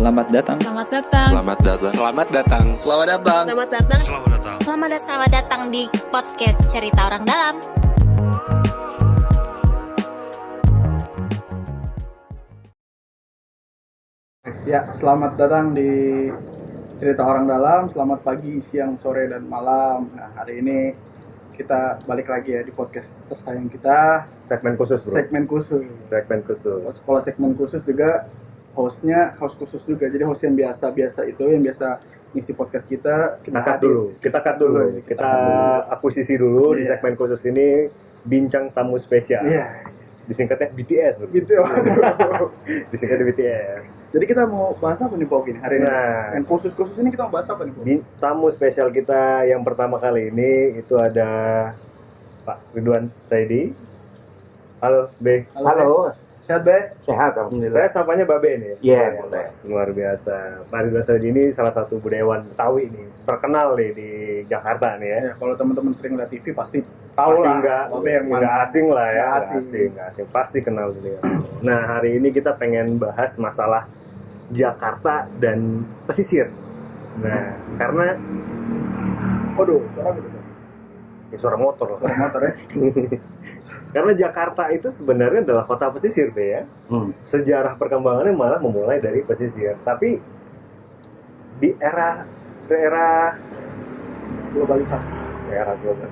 Selamat datang. Selamat datang. Selamat datang. Selamat datang. Selamat datang. Selamat datang. Selamat datang. Selamat datang di podcast Cerita Orang Dalam. Ya, selamat datang di Cerita Orang Dalam. Selamat pagi, siang, sore, dan malam. Nah, hari ini kita balik lagi ya di podcast tersayang kita. Segmen khusus, bro. Segmen khusus. Kalau segmen khusus juga hostnya host khusus juga. Jadi host yang biasa-biasa itu, yang biasa ngisi podcast kita Kita cut dulu. Kita akuisisi dulu di Iya. segmen khusus ini, bincang tamu spesial. Iya. Disingkatnya BTS. Bro. Gitu. Aduh. Disingkatnya BTS. Jadi kita mau bahas apa nih, Pok, ini hari ini? Nah. Yang khusus ini kita mau bahas apa nih, Pok? Tamu spesial kita yang pertama kali ini itu ada Pak Ridwan Saidi. Halo, B. Halo, Sehat, Be? sehat alhamdulillah. Saya sapanya Babe nih. Iya, Oh, boleh. Luar biasa. Pak Ridwan Saidi ini salah satu budayawan Betawi nih, terkenal nih di Jakarta nih ya. Ya, kalau teman-teman sering lihat TV pasti tahu Pasti lah. Babe yang mana. nggak asing lah ya, Nggak nggak asing, pasti kenal dia. Nah, hari ini kita pengen bahas masalah Jakarta dan pesisir. Nah, karena Waduh, suara gitu. suara motor loh. Suara motor ya. Karena Jakarta itu sebenarnya adalah kota pesisir, Be, ya. Sejarah perkembangannya malah memulai dari pesisir. Tapi di era Globalisasi. global.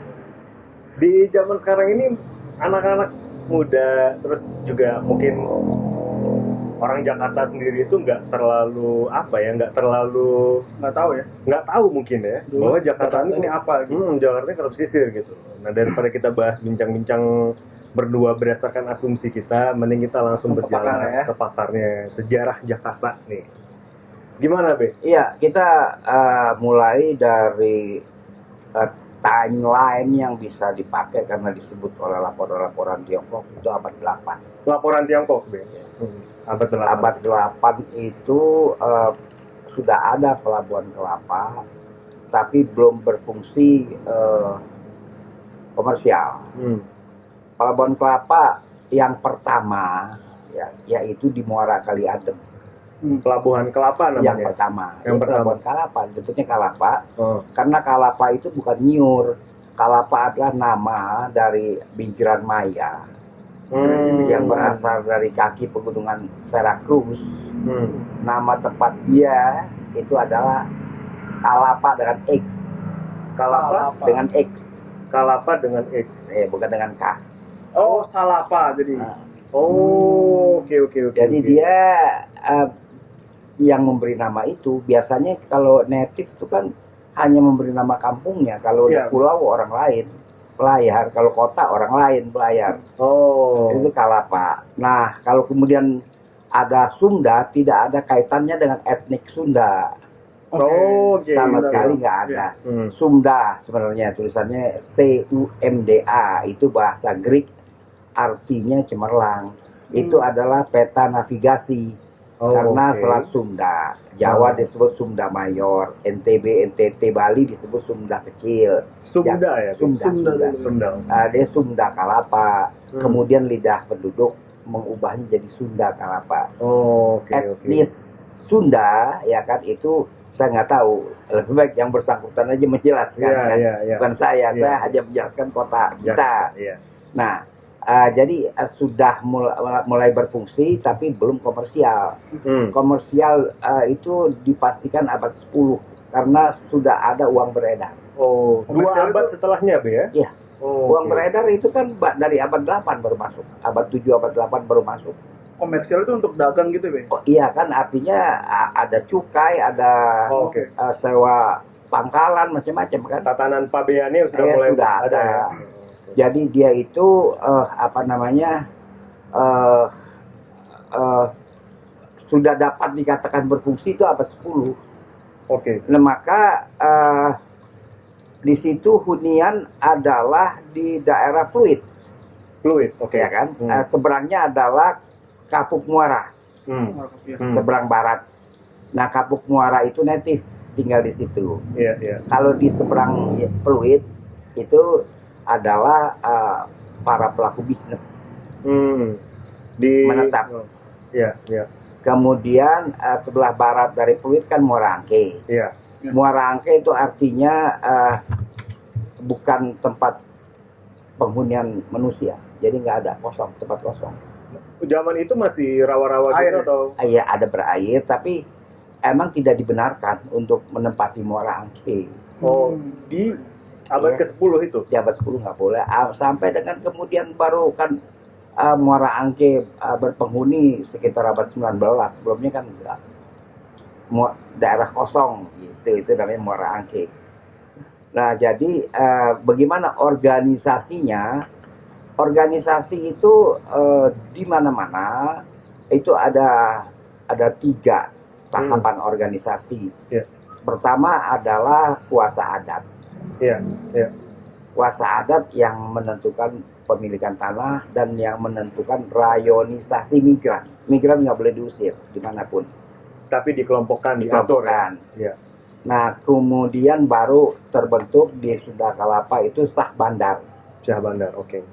Di zaman sekarang ini anak-anak muda, terus juga mungkin orang Jakarta sendiri itu nggak terlalu Nggak tahu ya. nggak tahu mungkin ya Dulu bahwa Jakarta ini apa gitu. Jakarta ini kalau pesisir gitu. Nah, daripada kita bahas bincang-bincang berdua berdasarkan asumsi kita, mending kita langsung Langsung ke pakar berjalan ya. ke pakarnya, sejarah Jakarta nih. Gimana, Be? Iya, kita mulai dari timeline yang bisa dipakai karena disebut oleh laporan-laporan Tiongkok itu abad 8. Laporan Tiongkok, Be. Abad 8. Abad 8 itu sudah ada pelabuhan kelapa, tapi belum berfungsi komersial. Pelabuhan kelapa yang pertama ya, yaitu di Muara Kali Adem. Pelabuhan Kelapa namanya. Yang pertama. Yang pertama. Pelabuhan Kalapa, disebutnya Kalapa. Oh. Karena Kalapa itu bukan nyur. Kalapa adalah nama dari pinggiran Maya yang berasal dari kaki pegunungan Veracruz. Nama tempat dia itu adalah Kalapa dengan X. Kalapa Dengan X. Kalapa dengan X. Bukan dengan K. Oh, Salapa jadi. Nah, Oke. jadi dia yang memberi nama itu biasanya kalau native itu kan hanya memberi nama kampungnya. Kalau di Iya. pulau orang lain pelayar, kalau kota orang lain pelayar. Oh. Itu Kalapa. Nah, kalau kemudian ada Sunda, tidak ada kaitannya dengan etnik Sunda. Oke. Sama Benar. sekali nggak ada. Hmm. Sunda sebenarnya tulisannya CUMDA, itu bahasa Greek, artinya cemerlang. Itu adalah peta navigasi. Karena oke. Selat Sunda, Jawa disebut Sunda Mayor, NTB, NTT, Bali disebut Sunda Kecil. Sunda ya? Sunda. Dia Sunda Kalapa. Kemudian lidah penduduk mengubahnya jadi Sunda Kalapa. Oke. Etnis Sunda ya kan itu saya nggak tahu, lebih baik yang bersangkutan aja menjelaskan kan. Iya. Bukan saya Iya. hanya menjelaskan kota kita. Iya. Nah, jadi sudah mulai berfungsi tapi belum komersial. Komersial itu dipastikan abad 10 karena sudah ada uang beredar. Oh, 2 abad setelahnya, Be, ya? Iya. Oh, Uang beredar itu kan dari abad 8 baru masuk. Abad 7, abad 8 baru masuk. Komersial itu untuk dagang gitu, Be. Oh iya kan, artinya ada cukai, ada Oke. sewa pangkalan macam-macam kan. Tatanan pabeannya sudah Iya, mulai sudah ada. ada. Ya? Jadi dia itu sudah dapat dikatakan berfungsi itu abad 10. Oke. Nah, maka di situ hunian adalah di daerah Pluit, Oke. ya kan? Seberangnya adalah Kapuk Muara, seberang barat. Nah, Kapuk Muara itu native tinggal di situ. Iya. Kalau di seberang Pluit itu adalah para pelaku bisnis Di menetap. Iya. Kemudian sebelah barat dari Pluit kan Muara Angke. Iya. Muara Angke itu artinya bukan tempat penghunian manusia. Jadi nggak ada tempat kosong. Zaman itu masih rawa-rawa gitu Air. atau? Iya, ada berair, tapi emang tidak dibenarkan untuk menempati Muara Angke. Oh, di abad Iya. ke-10 itu. Di abad 10 nggak boleh. Sampai dengan kemudian baru kan Muara Angke berpenghuni sekitar abad 19. Sebelumnya kan enggak. Daerah kosong gitu, itu namanya Muara Angke. Nah, jadi bagaimana organisasinya? Organisasi itu di mana-mana itu ada 3 tahapan organisasi. Iya. Pertama adalah kuasa adat. Iya, iya. Kuasa adat yang menentukan pemilikan tanah dan yang menentukan rayonisasi migran. Migran nggak boleh diusir dimanapun. Tapi dikelompokkan, diatur ya. Dikelompokkan. Iya. Nah, kemudian baru terbentuk di Sunda Kelapa itu Sah Bandar. Syah Bandar, oke.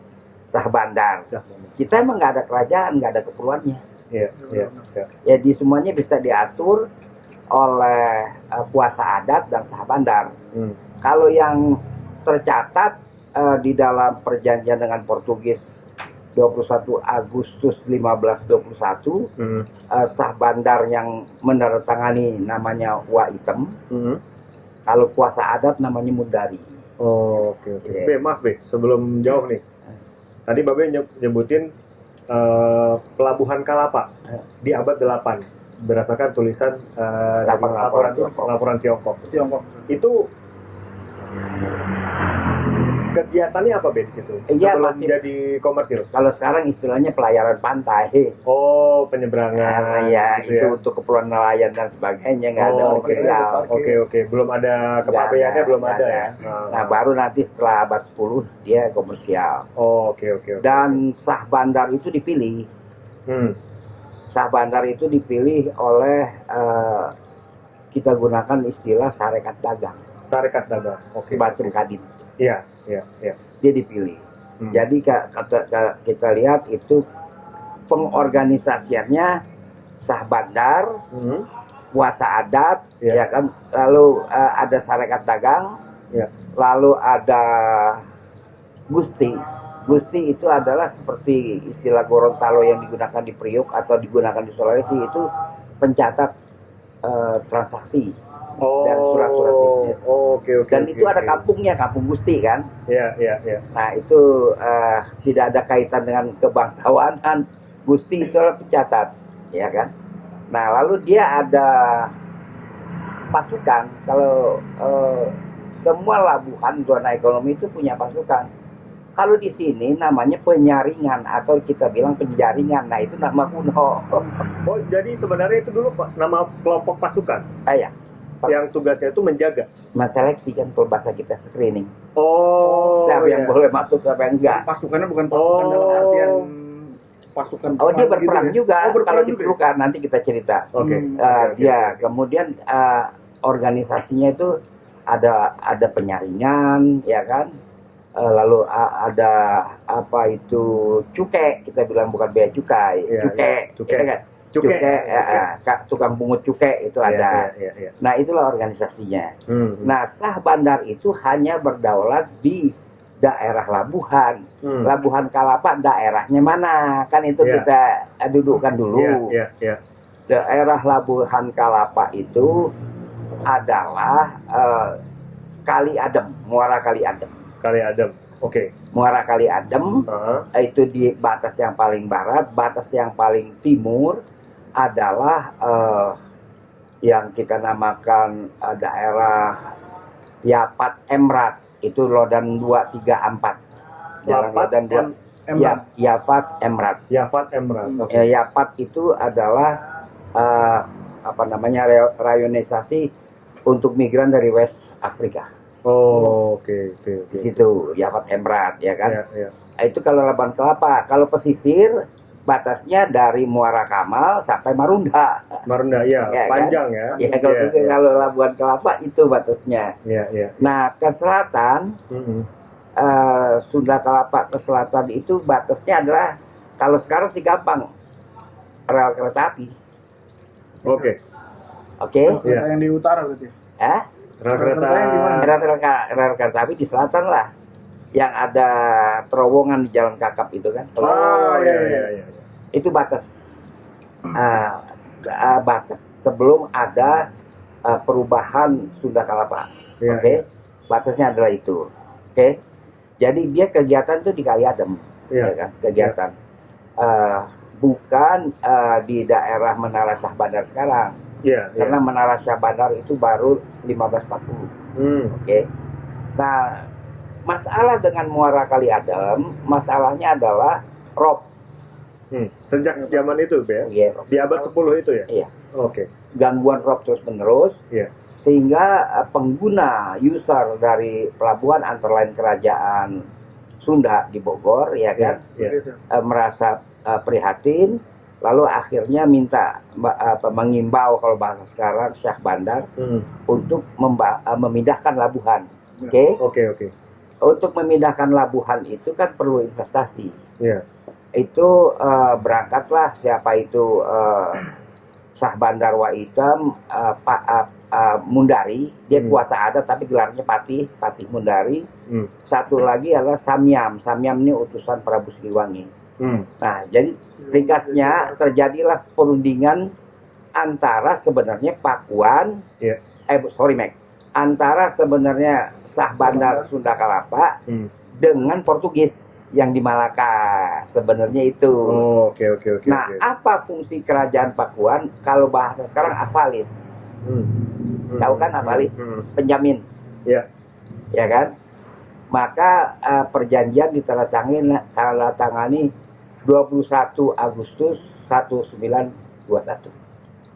Sah Bandar. Syah Bandar. Kita emang nggak ada kerajaan, nggak ada kepulauannya. Iya, iya, iya. Jadi semuanya bisa diatur oleh kuasa adat dan Sah Bandar. Hmm. Kalau yang tercatat di dalam perjanjian dengan Portugis 21 Agustus 1521, Hmm. Sah Bandar yang menandatangani namanya Waitem. Hmm. Kalau kuasa adat namanya Mundari. Oh, oke, oke. Iya. Be, maaf Be, sebelum jauh nih. Tadi Babe nyebutin Pelabuhan Kalapa di abad 8 berdasarkan tulisan dari laporan Tiongkok. Tiongkok. Itu kegiatannya apa Be di situ? Iya, Sebelum masih- jadi komersil. Kalau sekarang istilahnya pelayaran pantai. Oh, penyeberangan. Ya, gitu itu ya. untuk keperluan nelayan dan sebagainya, nggak ada Oh, oke. komersial. Oke, oke. Belum ada kepabeannya, belum nggak ada ya. Nah, baru nanti setelah abad 10 dia komersial. Oh, oke, oke, oke. Dan Sah Bandar itu dipilih. Hmm. Sah Bandar itu dipilih oleh kita gunakan istilah Sarekat Dagang, Sarekat Dagang. Oke. Batum Kadin. Iya, iya, iya. Dia dipilih. Hmm. Jadi kita lihat itu pengorganisasiannya Sah Bandar, Hmm. kuasa adat, Iya. ya kan. Lalu ada Sarekat Dagang, Iya. lalu ada Gusti. Gusti itu adalah seperti istilah Gorontalo yang digunakan di Priok atau digunakan di Sulawesi, itu pencatat transaksi Oh, dan surat-surat bisnis. Oh, oke, oke. Dan oke, itu ada oke. kampungnya, Kampung Gusti kan. Iya, iya, iya. Nah itu tidak ada kaitan dengan kebangsawanan. Gusti itu adalah pencatat, ya kan. Nah lalu dia ada pasukan. Kalau semua labuhan zona ekonomi itu punya pasukan. Kalau di sini namanya penyaringan atau kita bilang penjaringan. Nah itu nama kuno. Oh, jadi sebenarnya itu dulu nama kelompok pasukan Ya, yang tugasnya itu menjaga. seleksi kan kalau bahasa kita screening. Oh, Siapa yang iya. boleh masuk, siapa yang enggak. Pasukannya bukan pasukan Oh. dalam artian pasukan Oh dia perang berperang gitu ya? juga. Oh, berperang Kalau juga ya? diperlukan nanti kita cerita. Oke. Hmm. Oke, Dia oke. kemudian organisasinya itu ada penyaringan, ya kan. Lalu ada apa itu cukai, kita bilang bukan bea cukai, Iya, cukai, iya, cukai. ya kan? Cukai. Tukang pungut cukai itu Iya, ada. Iya, iya, iya. Nah itulah organisasinya. Hmm. Nah Sah Bandar itu hanya berdaulat di daerah Labuhan. Hmm. Labuhan Kalapa daerahnya mana? Kan itu Iya. kita dudukkan dulu. Iya, iya, iya. Daerah Labuhan Kalapa itu adalah Kali Adem, Muara Kali Adem. Kali Adem. Oke. Muara Kali Adem Heeh. itu di batas yang paling barat, batas yang paling timur adalah yang kita namakan daerah Yapat Emrat. Itu Lodan 234. Jalan Lapat Lodan 2. Emrat. Yafat Emrat. Yafat Emrat. Oke. Yapat itu adalah apa namanya rayonisasi untuk migran dari West Afrika. Oh, oke, oke, oke. Di situ Yafat Emrat, ya kan. Iya, iya. Itu kalau Labuhan Kelapa. Kalau pesisir batasnya dari Muara Kamal sampai Marunda. Marunda, iya, Ya, kan? panjang ya. Ya kalau Iya, pesisir, iya. kalau Labuhan Kelapa itu batasnya. Iya, iya. Nah ke selatan Mm-mm. Sunda Kelapa ke selatan itu batasnya adalah, kalau sekarang sih gampang, rel kereta api. Oke. Oke? Kereta yang di utara berarti. Rel kereta. yang di mana? Rel kereta api di selatan lah. Yang ada terowongan di Jalan Kakap itu kan. Oh, iya. Itu batas. Batas sebelum ada perubahan Sunda Kalapa. Iya, Oke? iya. Batasnya adalah itu. Oke? Jadi dia kegiatan tuh di Kali Adem. Iya. Ya kan? Kegiatan. Bukan di daerah Menara Syah Bandar sekarang. Iya. Karena Menara Syah Bandar itu baru 1540. Oke. Nah, masalah dengan Muara Kali Adem, masalahnya adalah rob. Sejak zaman itu, ya? Iya, Di abad 10 itu ya? Iya. Oke. Gangguan rob terus-menerus. Iya. Sehingga pengguna user dari pelabuhan antara lain kerajaan Sunda di Bogor, ya kan, Iya. merasa prihatin, lalu akhirnya minta mengimbau kalau bahasa sekarang Syah Bandar untuk memindahkan labuhan. Oke? Oke. Untuk memindahkan labuhan itu kan perlu investasi. Iya. Itu berangkatlah siapa itu Syah Bandar Waitem Mundari, dia kuasa adat tapi gelarnya Patih Mundari. Satu lagi adalah Samyam ini utusan Prabu Siliwangi. Nah, jadi ringkasnya terjadilah perundingan antara sebenarnya Pakuan, antara sebenarnya Syah Bandar Sunda Kalapa dengan Portugis yang di Malaka, sebenarnya itu. Oke. Nah, apa fungsi kerajaan Pakuan? Kalau bahasa sekarang avalis. Tahu kan avalis? Penjamin. Iya. Ya kan? Maka perjanjian ditandatangani 21 Agustus 1921.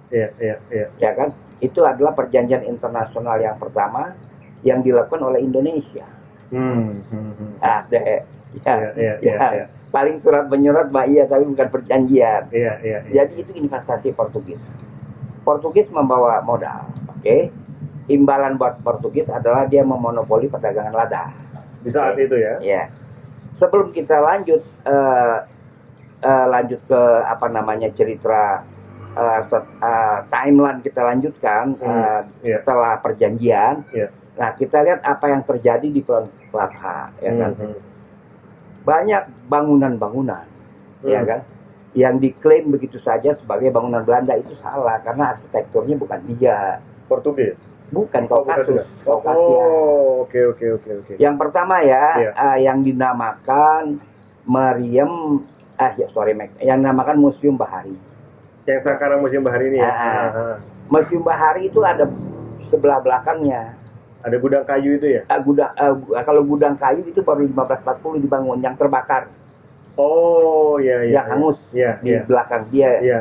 Iya. Ya kan? Itu adalah perjanjian internasional yang pertama yang dilakukan oleh Indonesia. Ada. Ya. Paling surat menyurat iya, tapi bukan perjanjian. Iya. Jadi itu investasi Portugis. Portugis membawa modal. Oke. Imbalan buat Portugis adalah dia memonopoli perdagangan lada. Di saat itu ya. Ya. Sebelum kita lanjut ke cerita timeline kita lanjutkan setelah perjanjian. Nah, kita lihat apa yang terjadi di Pulau Kelapa, ya kan? Banyak bangunan-bangunan, ya kan? Yang diklaim begitu saja sebagai bangunan Belanda itu salah karena arsitekturnya bukan dia. Portugis. Bukan Kaukasus, Kaukasia. Oke. Yang pertama yang dinamakan yang dinamakan Museum Bahari. Yang sekarang Museum Bahari ini ya. Museum Bahari itu ada sebelah belakangnya. Ada gudang kayu itu ya? Kalau gudang kayu itu baru 1540 dibangun, yang terbakar. Oh, iya. Yang hangus di belakang dia. Iya.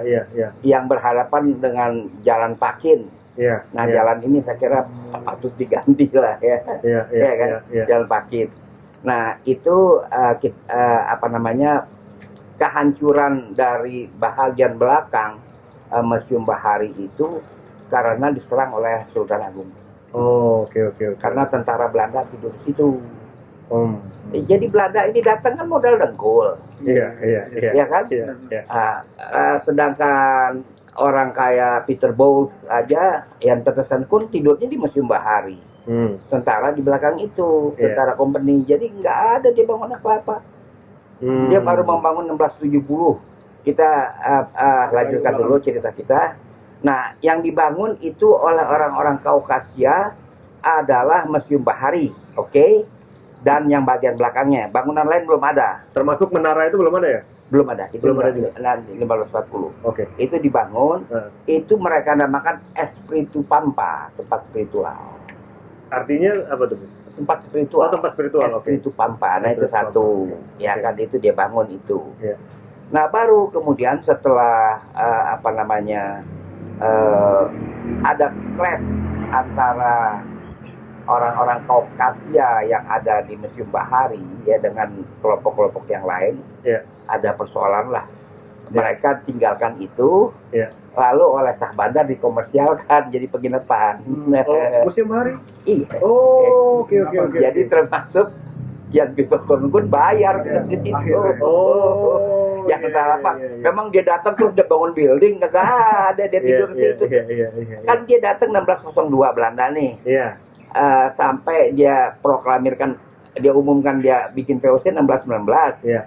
Yang berhadapan dengan Jalan Pakin. Iya. Nah, jalan ini saya kira patut diganti lah ya. Iya kan? Jalan Pakin. Nah, itu kehancuran dari bahagian belakang Museum Bahari itu karena diserang oleh Sultan Agung. Oh, oke. Karena tentara Belanda tidur di situ. Jadi Belanda ini datang kan modal dengkul. Iya. Ya kan? Iya. Sedangkan orang kayak Peter Bowles aja yang tetesan kun tidurnya di Museum Bahari. Tentara di belakang itu, tentara company. Jadi nggak ada dia bangun apa-apa. Dia baru membangun 1670. Kita lanjutkan dulu cerita kita. Nah, yang dibangun itu oleh orang-orang Kaukasia adalah Museum Bahari, oke? Dan yang bagian belakangnya, bangunan lain belum ada. Termasuk menara itu belum ada ya? Belum ada, itu belum ada juga. 1540. Oke. Itu dibangun, itu mereka namakan Espiritu Pampa, tempat spiritual. Artinya apa tuh? Tempat spiritual. Tempat spiritual. Espiritu Pampa. Nah, itu satu. Ya kan, itu dia bangun itu. Yeah. Nah, baru kemudian setelah ada clash antara orang-orang Kaukasia yang ada di Museum Bahari ya dengan kelompok-kelompok yang lain. Yeah. Ada persoalan lah. Mereka tinggalkan itu. Lalu oleh Syah Bandar dikomersialkan jadi penginapan. Museum Bahari? Iya. Oh, oke. Jadi termasuk Yang pikun bayar di situ. Akhirnya. Yang iya, salah iya, Pak. iya, iya. Memang dia datang terus dia bangun building, kagak ada dia tidur di situ. Iya. Kan dia datang 1602 Belanda nih. Iya. Sampai dia proklamirkan, dia umumkan dia bikin VOC 1619. Iya.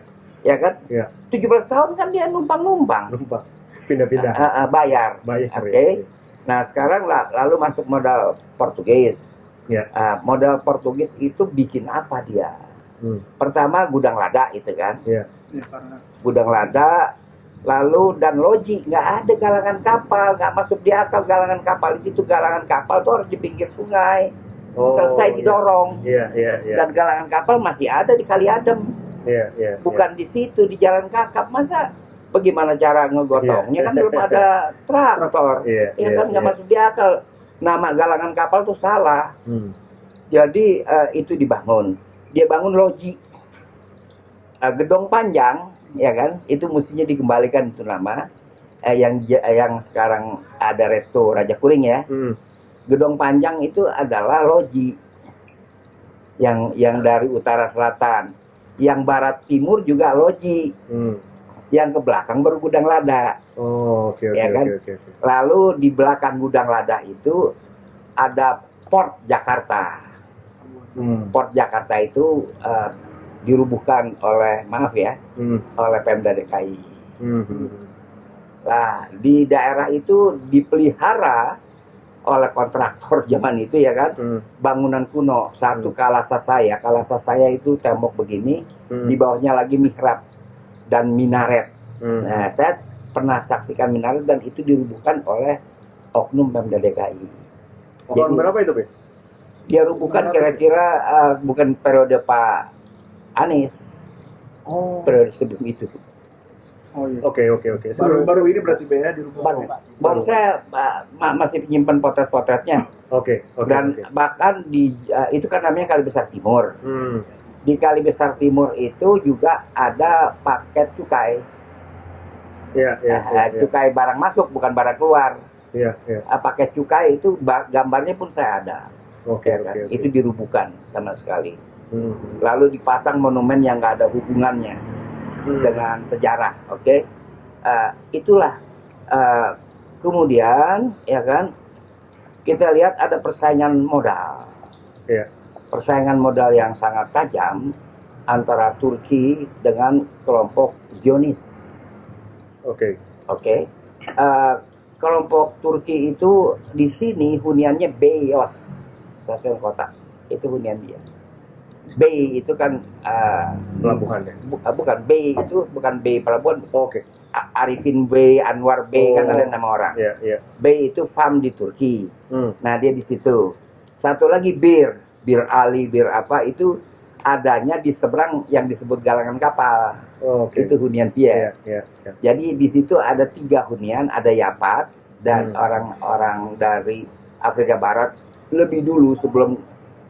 Ya kan? Iya. 17 tahun kan dia numpang-numpang. Lupa. Pindah-pindah. Bayar. Bayar. Oke. Ya. Nah, sekarang lalu masuk modal Portugis. Ya. Modal Portugis itu bikin apa dia? Pertama gudang lada itu kan. Iya. Ya, karena Gudang lada, lalu dan loji, nggak ada galangan kapal, nggak masuk di akal galangan kapal. Di situ galangan kapal tuh harus di pinggir sungai, selesai didorong. Iya. Dan galangan kapal masih ada di Kali Adem, Iya. bukan di situ di Jalan Kakap. Masa bagaimana cara ngegotongnya kan belum ada traktor, ya kan nggak masuk di akal. Nama galangan kapal tuh salah. Jadi itu dibangun, dia bangun loji. Gedong Panjang, ya kan, itu mestinya dikembalikan itu nama yang sekarang ada resto Raja Kuring ya. Gedong Panjang itu adalah loji yang dari utara selatan, yang barat timur juga loji, yang ke belakang baru gudang lada. Oke. Lalu di belakang gudang lada itu ada Port Jakarta. Port Jakarta itu dirubuhkan oleh oleh Pemda DKI. Nah, di daerah itu dipelihara oleh kontraktor zaman itu ya kan, bangunan kuno. Satu Kalasa saya itu tembok begini, di bawahnya lagi mihrab dan minaret. Nah, saya pernah saksikan minaret dan itu dirubuhkan oleh oknum Pemda DKI. Tahun berapa itu, Pak? Dia rubuhkan kira-kira bukan periode Pak Anies, periode sebelum itu. iya. Oke. Baru ini berarti BA di rumah. Baru saya masih menyimpan potret-potretnya. Oke. Dan bahkan di itu kan namanya Kali Besar Timur. Di Kali Besar Timur itu juga ada paket cukai. Iya. Cukai barang masuk bukan barang keluar. Iya. Paket cukai itu gambarnya pun saya ada. Oke. Itu dirubuhkan sama sekali. Lalu dipasang monumen yang nggak ada hubungannya dengan sejarah. Oke. Itulah kemudian ya kan kita lihat ada persaingan modal. Iya. Persaingan modal yang sangat tajam antara Turki dengan kelompok Zionis. Oke. Kelompok Turki itu di sini huniannya Beyos, stasiun kota. Itu hunian dia. Bay itu kan Pelabuhan ya. Bukan Bay, itu bukan Bay pelabuhan. Oke. Arifin Bay, Anwar Bay kan ada nama orang. Iya. Bay itu farm di Turki. Nah, dia di situ. Satu lagi Bir Ali, Bir apa itu adanya di seberang yang disebut galangan kapal. Itu hunian dia. Iya. Jadi di situ ada 3 hunian, ada Yapat dan orang-orang dari Afrika Barat lebih dulu sebelum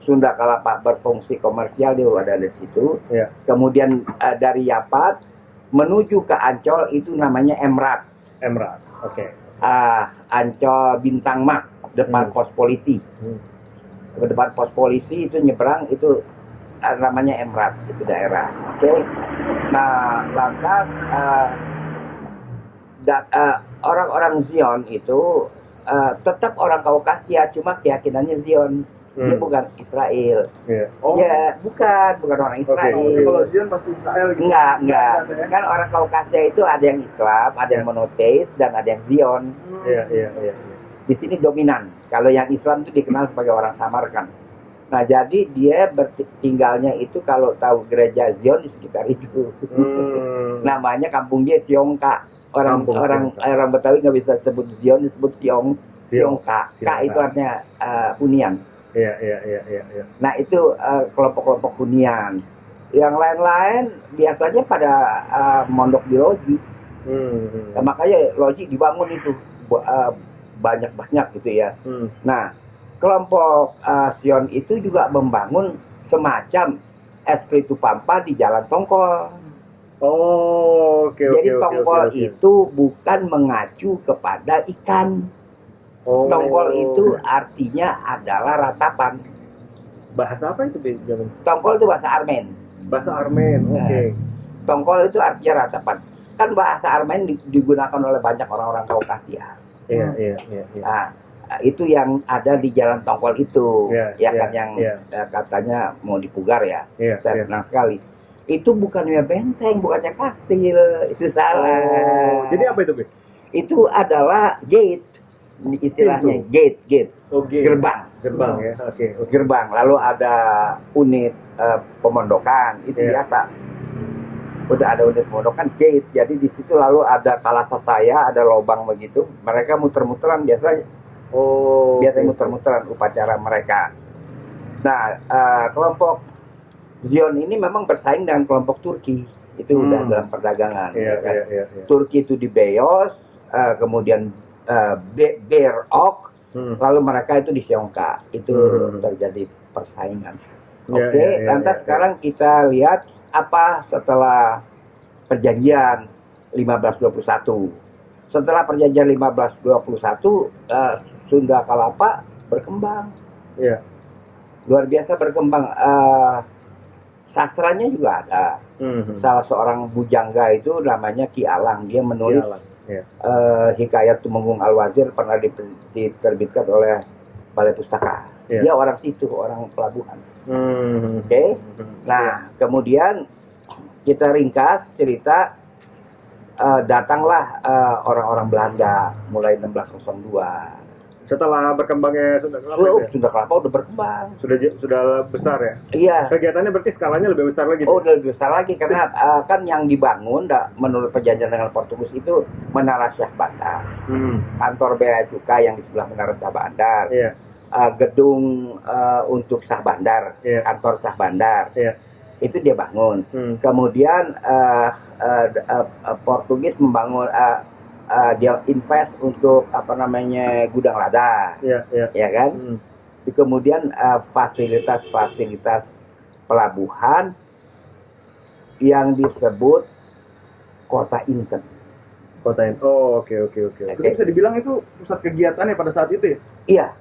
Sunda Kalapak berfungsi komersial dia ada di situ. Iya. Kemudian dari Yapat menuju ke Ancol itu namanya Emrat. Oke. Ancol Bintang Mas depan pos polisi. Depan pos polisi itu nyebrang itu namanya Emrat, itu daerah. Oke. Nah, lantas orang-orang Zion itu tetap orang Kaukasia, cuma keyakinannya Zion. Dia bukan Israel. Iya. Ya, bukan orang Israel. Kalau Zion pasti Israel gitu. Enggak. Ada ya? Kan orang Kaukasia itu ada yang Islam, ada yang monoteis, dan ada yang Zion. Iya. Di sini dominan. Kalau yang Islam itu dikenal sebagai orang Samarkand. Nah, jadi dia tinggalnya itu kalau tahu gereja Zion di sekitar itu. Namanya kampung dia Siongka. Orang Betawi nggak bisa sebut Zion, disebut Siongka. K itu artinya hunian. Iya. Nah, itu kelompok-kelompok hunian. Yang lain-lain biasanya pada mondok di loji. Nah, makanya loji dibangun itu banyak-banyak gitu ya. Nah, kelompok Sion itu juga membangun semacam Espiritu Pampa di Jalan Tongkol. Jadi tongkol itu bukan mengacu kepada ikan. Tongkol itu artinya adalah ratapan. Bahasa apa itu, Zaman? Tongkol itu bahasa Armen. Bahasa Armen, oke. Tongkol itu artinya ratapan. Kan bahasa Armen digunakan oleh banyak orang-orang Kaukasia. Iya. Nah, itu yang ada di Jalan Tongkol itu, kan yang katanya mau dipugar ya. Saya senang sekali. Itu bukannya benteng, bukannya kastil, itu salah. Oh, jadi apa itu, Be? Itu adalah gate, istilahnya gate. Gerbang ya, oke. Gerbang. Lalu ada unit pemondokan, itu biasa. Udah ada unit pemondokan gate. Jadi di situ lalu ada kalasa saya, ada lubang begitu. Mereka muter-muteran biasanya. Biasanya muter-muteran upacara mereka. Nah, kelompok Zion ini memang bersaing dengan kelompok Turki. Itu udah dalam perdagangan. Kan? Turki itu di Beos, kemudian Berok, lalu mereka itu di Seongka. Itu terjadi persaingan. Lantas sekarang kita lihat apa setelah perjanjian 1521. Setelah perjanjian 1521, Sunda Kalapa berkembang. Luar biasa berkembang. Sastranya juga ada. Salah seorang bujangga itu namanya Ki Alang. Dia menulis Hikayat Tumenggung Al-Wazir, pernah diterbitkan oleh Balai Pustaka. Dia orang situ, orang pelabuhan. Nah, kemudian kita ringkas cerita, datanglah orang-orang Belanda mulai 1602. Setelah berkembangnya Sunda Kelapa, Sunda Kelapa udah berkembang. Sudah besar ya? Iya. Kegiatannya berarti skalanya lebih besar lagi? Lebih besar lagi karena kan yang dibangun menurut perjanjian dengan Portugis itu Menara Syah Bandar, kantor bea cukai yang di sebelah Menara Syah Bandar, gedung untuk Syah Bandar, kantor Syah Bandar, itu dia bangun. Kemudian Portugis membangun dia invest untuk gudang lada, ya kan? Kemudian fasilitas pelabuhan yang disebut kota Inten. Oke. Jadi bisa dibilang itu pusat kegiatannya pada saat itu ya? Iya.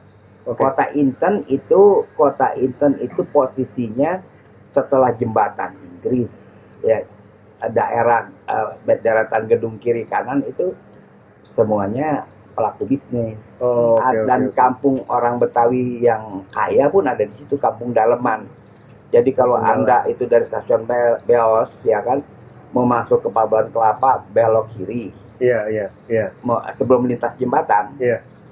Kota Inten itu posisinya setelah jembatan Inggris, ya, daerah daratan gedung kiri kanan itu semuanya pelaku bisnis. Dan kampung orang Betawi yang kaya pun ada di situ, Kampung Daleman. Jadi kalau Anda itu dari stasiun Beos, ya kan, mau masuk ke Pelabuhan Kelapa, belok kiri. Iya. Sebelum melintas jembatan.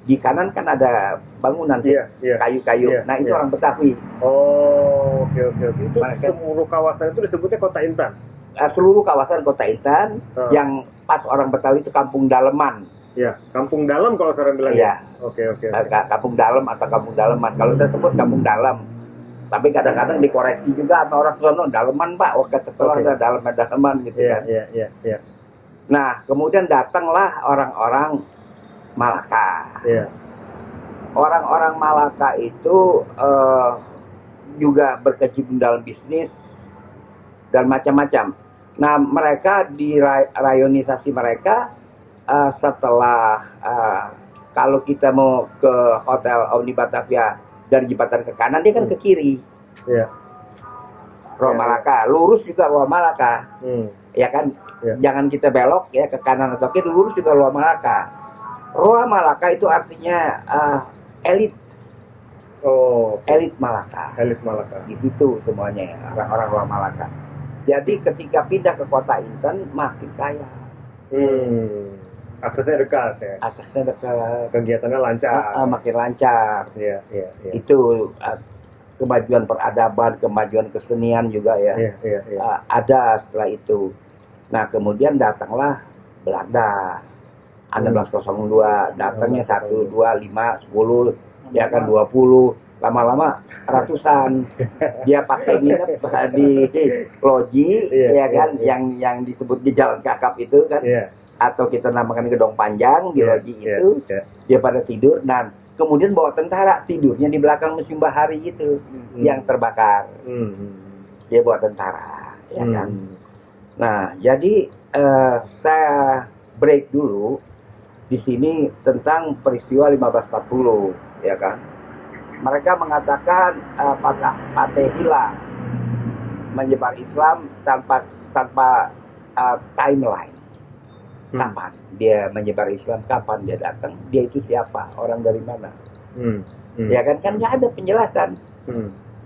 Di kanan kan ada bangunan kayu-kayu. Nah, itu orang Betawi. Oke. Itu seluruh kawasan itu disebutnya Kota Intan. Seluruh kawasan Kota Intan yang pas orang Betawi itu Kampung Daleman. Ya, Kampung Dalam kalau saya bilang. Iya. Oke. Kampung Dalam atau Kampung Daleman. Kalau saya sebut Kampung Dalam. Tapi kadang-kadang dikoreksi juga sama orang sono, Daleman, Pak. Terserah ada Daleman gitu kan. Iya. Nah, kemudian datanglah orang-orang Malaka. Orang-orang Malaka itu juga berkecimpung dalam bisnis dan macam-macam. Nah, mereka di rayonisasi mereka setelah kalau kita mau ke Hotel Omni Batavia dari jembatan ke kanan, dia kan ke kiri. Roa Malaka, lurus juga Roa Malaka. Ya kan? Jangan kita belok ya ke kanan atau kiri, lurus juga Roa Malaka. Roa Malaka itu artinya elit. Elit Malaka. Di situ semuanya orang-orang Roa Malaka. Jadi ketika pindah ke kota Inten makin kaya. Aksesnya dekat ya. Aksesnya dekat. Kegiatannya lancar. Makin lancar. Iya. Itu kemajuan peradaban, kemajuan kesenian juga ya. Iya. Ada setelah itu. Nah, kemudian datanglah Belanda. 1602 datangnya 1, 2, 5, 10, ya kan 20. Lama-lama ratusan. Dia pakai nginep di loji, ya kan, yang disebut di Jalan Kakap itu kan, atau kita namakan Gedong Panjang di loji itu. Dia pada tidur, dan kemudian bawa tentara, tidurnya di belakang museum bahari itu yang terbakar. Dia bawa tentara, ya kan. Nah, jadi saya break dulu di sini tentang peristiwa 1540, ya kan. Mereka mengatakan Pateh Hila menyebar Islam tanpa timeline. Kapan dia menyebar Islam, kapan dia datang, dia itu siapa, orang dari mana. Ya kan nggak ada penjelasan.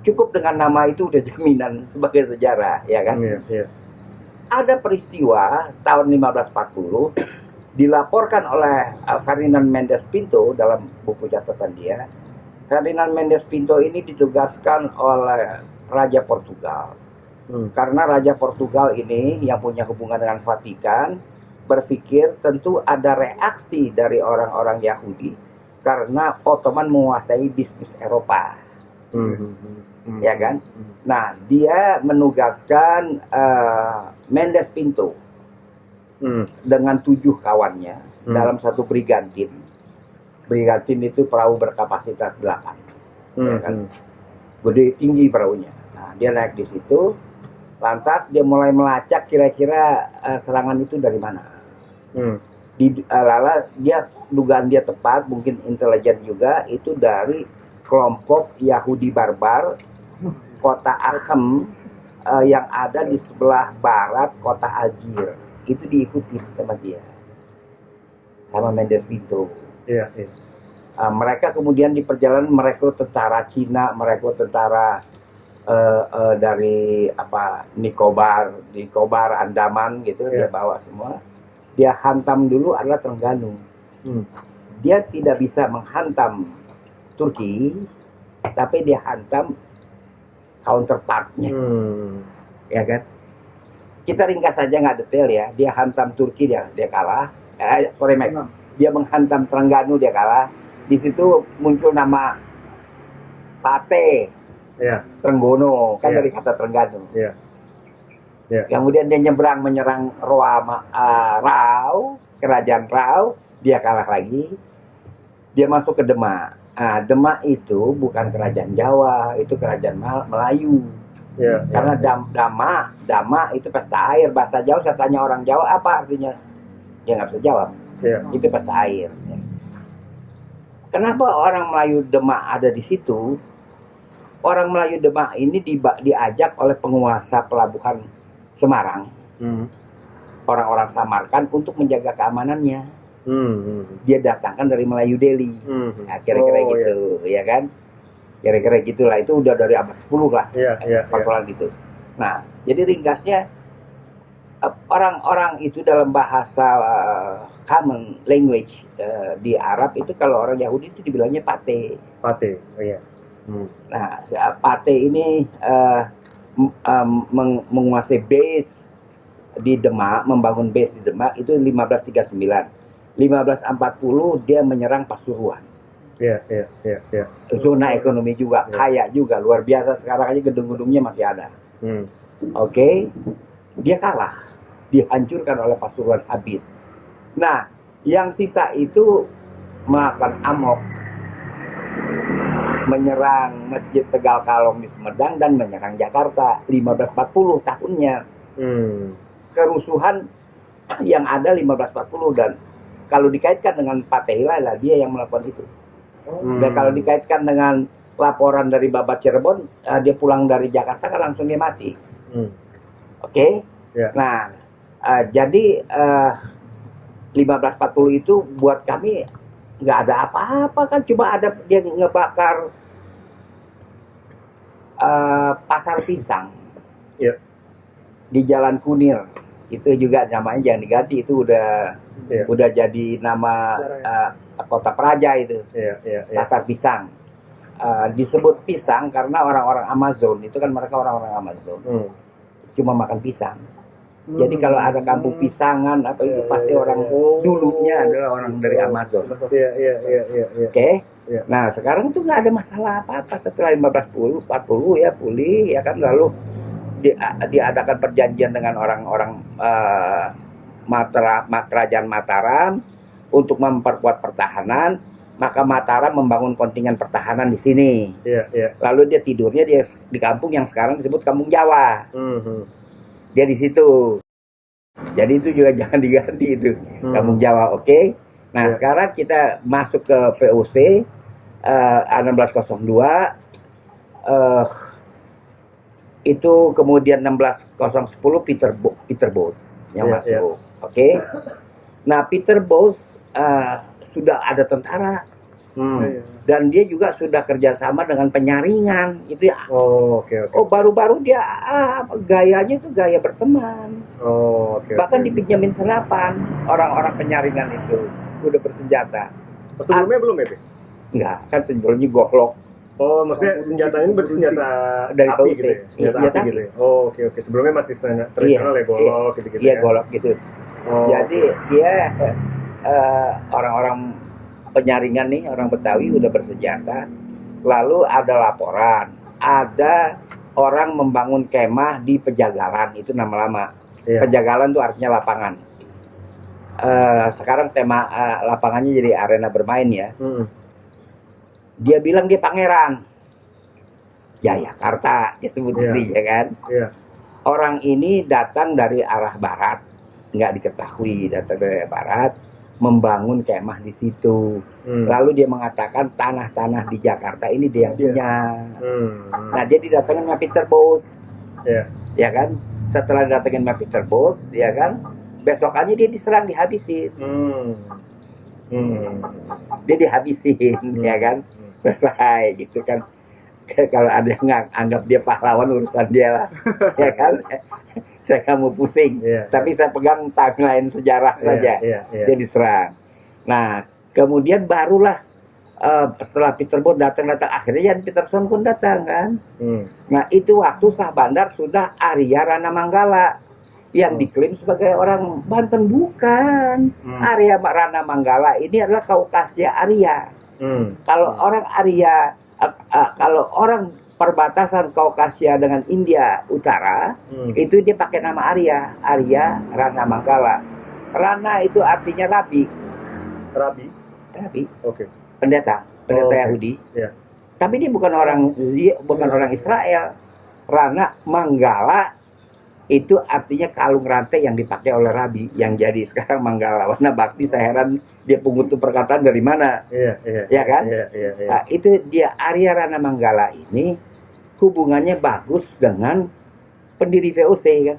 Cukup dengan nama itu udah jaminan sebagai sejarah, ya kan. Ada peristiwa tahun 1540 dilaporkan oleh Ferdinand Mendes Pinto dalam buku catatan dia. Ferdinand Mendes Pinto ini ditugaskan oleh Raja Portugal. Karena Raja Portugal ini yang punya hubungan dengan Vatikan berpikir tentu ada reaksi dari orang-orang Yahudi karena Ottoman menguasai bisnis Eropa. Ya kan? Nah, dia menugaskan Mendes Pinto dengan 7 kawannya dalam satu brigantin. Brigantin itu perahu berkapasitas 8. Ya kan? Gede, tinggi perahunya. Nah, dia naik di situ. Lantas dia mulai melacak kira-kira serangan itu dari mana. Lala dugaan dia tepat, mungkin intelijen juga, itu dari kelompok Yahudi barbar kota Achem yang ada di sebelah barat kota Algier. Itu diikuti sama dia, sama Mendes Pinto. Mereka kemudian di perjalanan merekrut tentara Cina, merekrut tentara dari Nicobar, Andaman gitu. Dia bawa semua. Dia hantam dulu adalah Terengganu. Dia tidak bisa menghantam Turki, tapi dia hantam counterpartnya. Ya kan? Kita ringkas saja, nggak detail ya. Dia hantam Turki, dia kalah. Dia menghantam Terengganu, dia kalah. Di situ muncul nama Pate, Trenggono, kan dari kata Terengganu. Kemudian dia nyebrang menyerang Rau, kerajaan Rau, dia kalah lagi. Dia masuk ke Demak. Demak itu bukan kerajaan Jawa, itu kerajaan Melayu. Karena Dama itu pesta air. Bahasa Jawa, saya tanya orang Jawa apa artinya, dia nggak bisa jawab. Itu pesta air. Kenapa orang Melayu Demak ada di situ? Orang Melayu Demak ini diajak oleh penguasa pelabuhan Semarang, orang-orang Samarkand untuk menjaga keamanannya. Dia datangkan dari Melayu Delhi. Nah, kira-kira gitu, ya kan? Kira-kira gitulah. Itu udah dari abad 10 lah, persoalan gitu. Nah, jadi ringkasnya orang-orang itu dalam bahasa common language di Arab itu, kalau orang Yahudi itu dibilangnya Pate. Nah, Pate ini menguasai base di Demak, membangun base di Demak itu 1539. 1540 dia menyerang Pasuruan. Zona ekonomi juga, kaya juga, luar biasa. Sekarang aja gedung-gedungnya masih ada. Oke. Dia kalah, dihancurkan oleh Pasuruan habis. Nah, yang sisa itu melakukan amok, menyerang Masjid Tegal Kalong di Sumedang dan menyerang Jakarta. 1540 tahunnya. Kerusuhan yang ada 1540, dan kalau dikaitkan dengan Patih Hilal, dia yang melakukan itu. Dan kalau dikaitkan dengan laporan dari Babat Cirebon, dia pulang dari Jakarta kan langsung dia mati. Oke? Nah, jadi 1540 itu buat kami nggak ada apa-apa kan, cuma ada dia ngebakar pasar pisang di Jalan Kunir. Itu juga namanya jangan diganti, itu udah jadi nama kota Praja itu. Pasar pisang. Disebut pisang karena orang-orang Amazon itu kan, mereka orang-orang Amazon cuma makan pisang. Jadi kalau ada kampung pisangan apa itu pasti orang dulunya adalah orang dari Amazon. Oke. Nah, sekarang tuh nggak ada masalah apa-apa setelah 1540 ya pulih ya kan, lalu diadakan perjanjian dengan orang-orang Kerajaan Mataram untuk memperkuat pertahanan, maka Mataram membangun kontingen pertahanan di sini. Lalu dia tidurnya di kampung yang sekarang disebut Kampung Jawa. Dia di situ. Jadi itu juga jangan diganti itu. Kampung Jawa, oke? Nah, sekarang kita masuk ke VOC 1602. Itu kemudian 16.010 Peter Bose yang masuk. Oke. Nah, Peter Bose sudah ada tentara. Dan dia juga sudah kerjasama dengan penyaringan itu ya. Oke. Oh, baru-baru dia gayanya itu gaya berteman. Oke. Bahkan dipinjemin senapan orang-orang penyaringan itu udah bersenjata. Sebelumnya belum ya, Pi? Enggak, kan sebelumnya golok. Oh, maksudnya senjata ini berarti senjata Dari api VOC. gitu ya? Senjata Iya, api gitu ya? Oh, oke. Sebelumnya masih tradisional ya, golok gitu-gitu Iya, ya? golok gitu. Jadi dia orang-orang penyaringan nih, orang Betawi udah bersenjata. Lalu ada laporan, ada orang membangun kemah di Pejagalan, itu nama lama. Pejagalan itu artinya lapangan. Sekarang tema lapangannya jadi arena bermain ya. Dia bilang dia pangeran Jayakarta, dia sebut dirinya kan. Orang ini datang dari arah barat, nggak diketahui datang dari barat, membangun kemah di situ. Lalu dia mengatakan tanah-tanah di Jakarta ini dia yang punya. Nah, dia didatengin sama Peter Bose, ya kan. Setelah didatengin sama Peter Bose, ya kan, besokannya dia diserang, dihabisin. Dia dihabisin, ya kan. Selesai gitu kan. Kalau ada yang anggap dia pahlawan, urusan dia lah. Ya kan. Saya nggak mau pusing, tapi saya pegang timeline sejarah saja. Dia diserang. Nah, kemudian barulah setelah Peter Bose datang, akhirnya Jan Pieterszoon pun datang kan. Nah, itu waktu Sah Bandar sudah Arya Rana Manggala yang diklaim sebagai orang Banten. Bukan. Arya Rana Manggala ini adalah Kaukasia Arya. Kalau orang Arya, kalau orang perbatasan Kaukasia dengan India Utara, itu dia pakai nama Arya Rana Manggala. Rana itu artinya rabi. Oke. Pendeta Yahudi. Tapi dia bukan orang Israel. Rana Manggala itu artinya kalung rantai yang dipakai oleh rabi, yang jadi sekarang Manggala Wana Bakti. Saya heran dia pengutu perkataan dari mana. Ya kan? Nah, itu dia Arya Rana Manggala ini hubungannya bagus dengan pendiri VOC kan.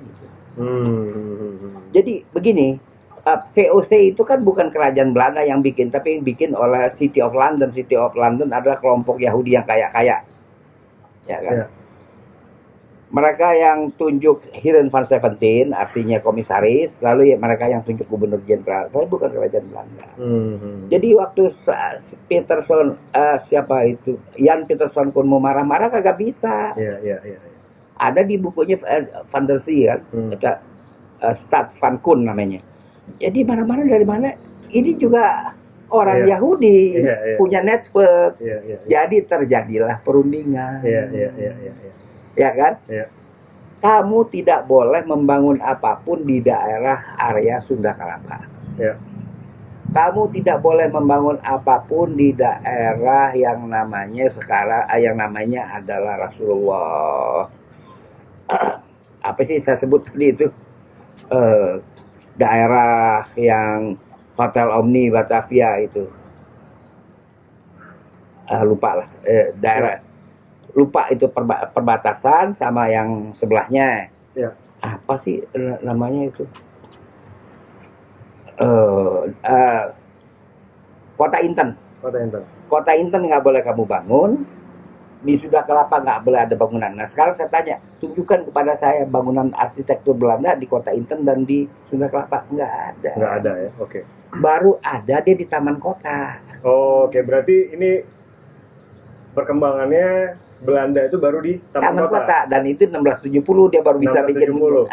Jadi begini, VOC itu kan bukan kerajaan Belanda yang bikin, tapi yang bikin oleh City of London. City of London adalah kelompok Yahudi yang kaya-kaya, ya kan. Mereka yang tunjuk Heren van Seventeen, artinya komisaris, lalu mereka yang tunjuk gubernur jenderal. Tapi bukan kerajaan Belanda. Jadi waktu Pieterszoon, siapa itu, Jan Pieterszoon pun mau marah-marah, kagak bisa. Ada di bukunya Van der Zee kan, Stad van Koen namanya. Jadi marah-marah dari mana? Ini juga orang Yahudi, punya network. Jadi terjadilah perundingan. Ya kan? Kamu tidak boleh membangun apapun di daerah area Sunda Kelapa. Kamu tidak boleh membangun apapun di daerah yang namanya sekarang yang namanya adalah Rasulullah. Apa sih saya sebut tadi itu? Daerah yang Hotel Omni Batavia itu. Lupa lah. Daerah lupa itu perbatasan sama yang sebelahnya. Apa sih namanya itu? Kota Inten. Kota Inten nggak boleh kamu bangun. Di Sunda Kelapa nggak boleh ada bangunan. Nah, sekarang saya tanya, tunjukkan kepada saya bangunan arsitektur Belanda di Kota Inten dan di Sunda Kelapa. Nggak ada. Nggak ada ya, oke. Baru ada dia di Taman Kota. Oke, berarti ini perkembangannya Belanda itu baru di Taman Kota. Dan itu 1670 dia baru bisa bikin gedung.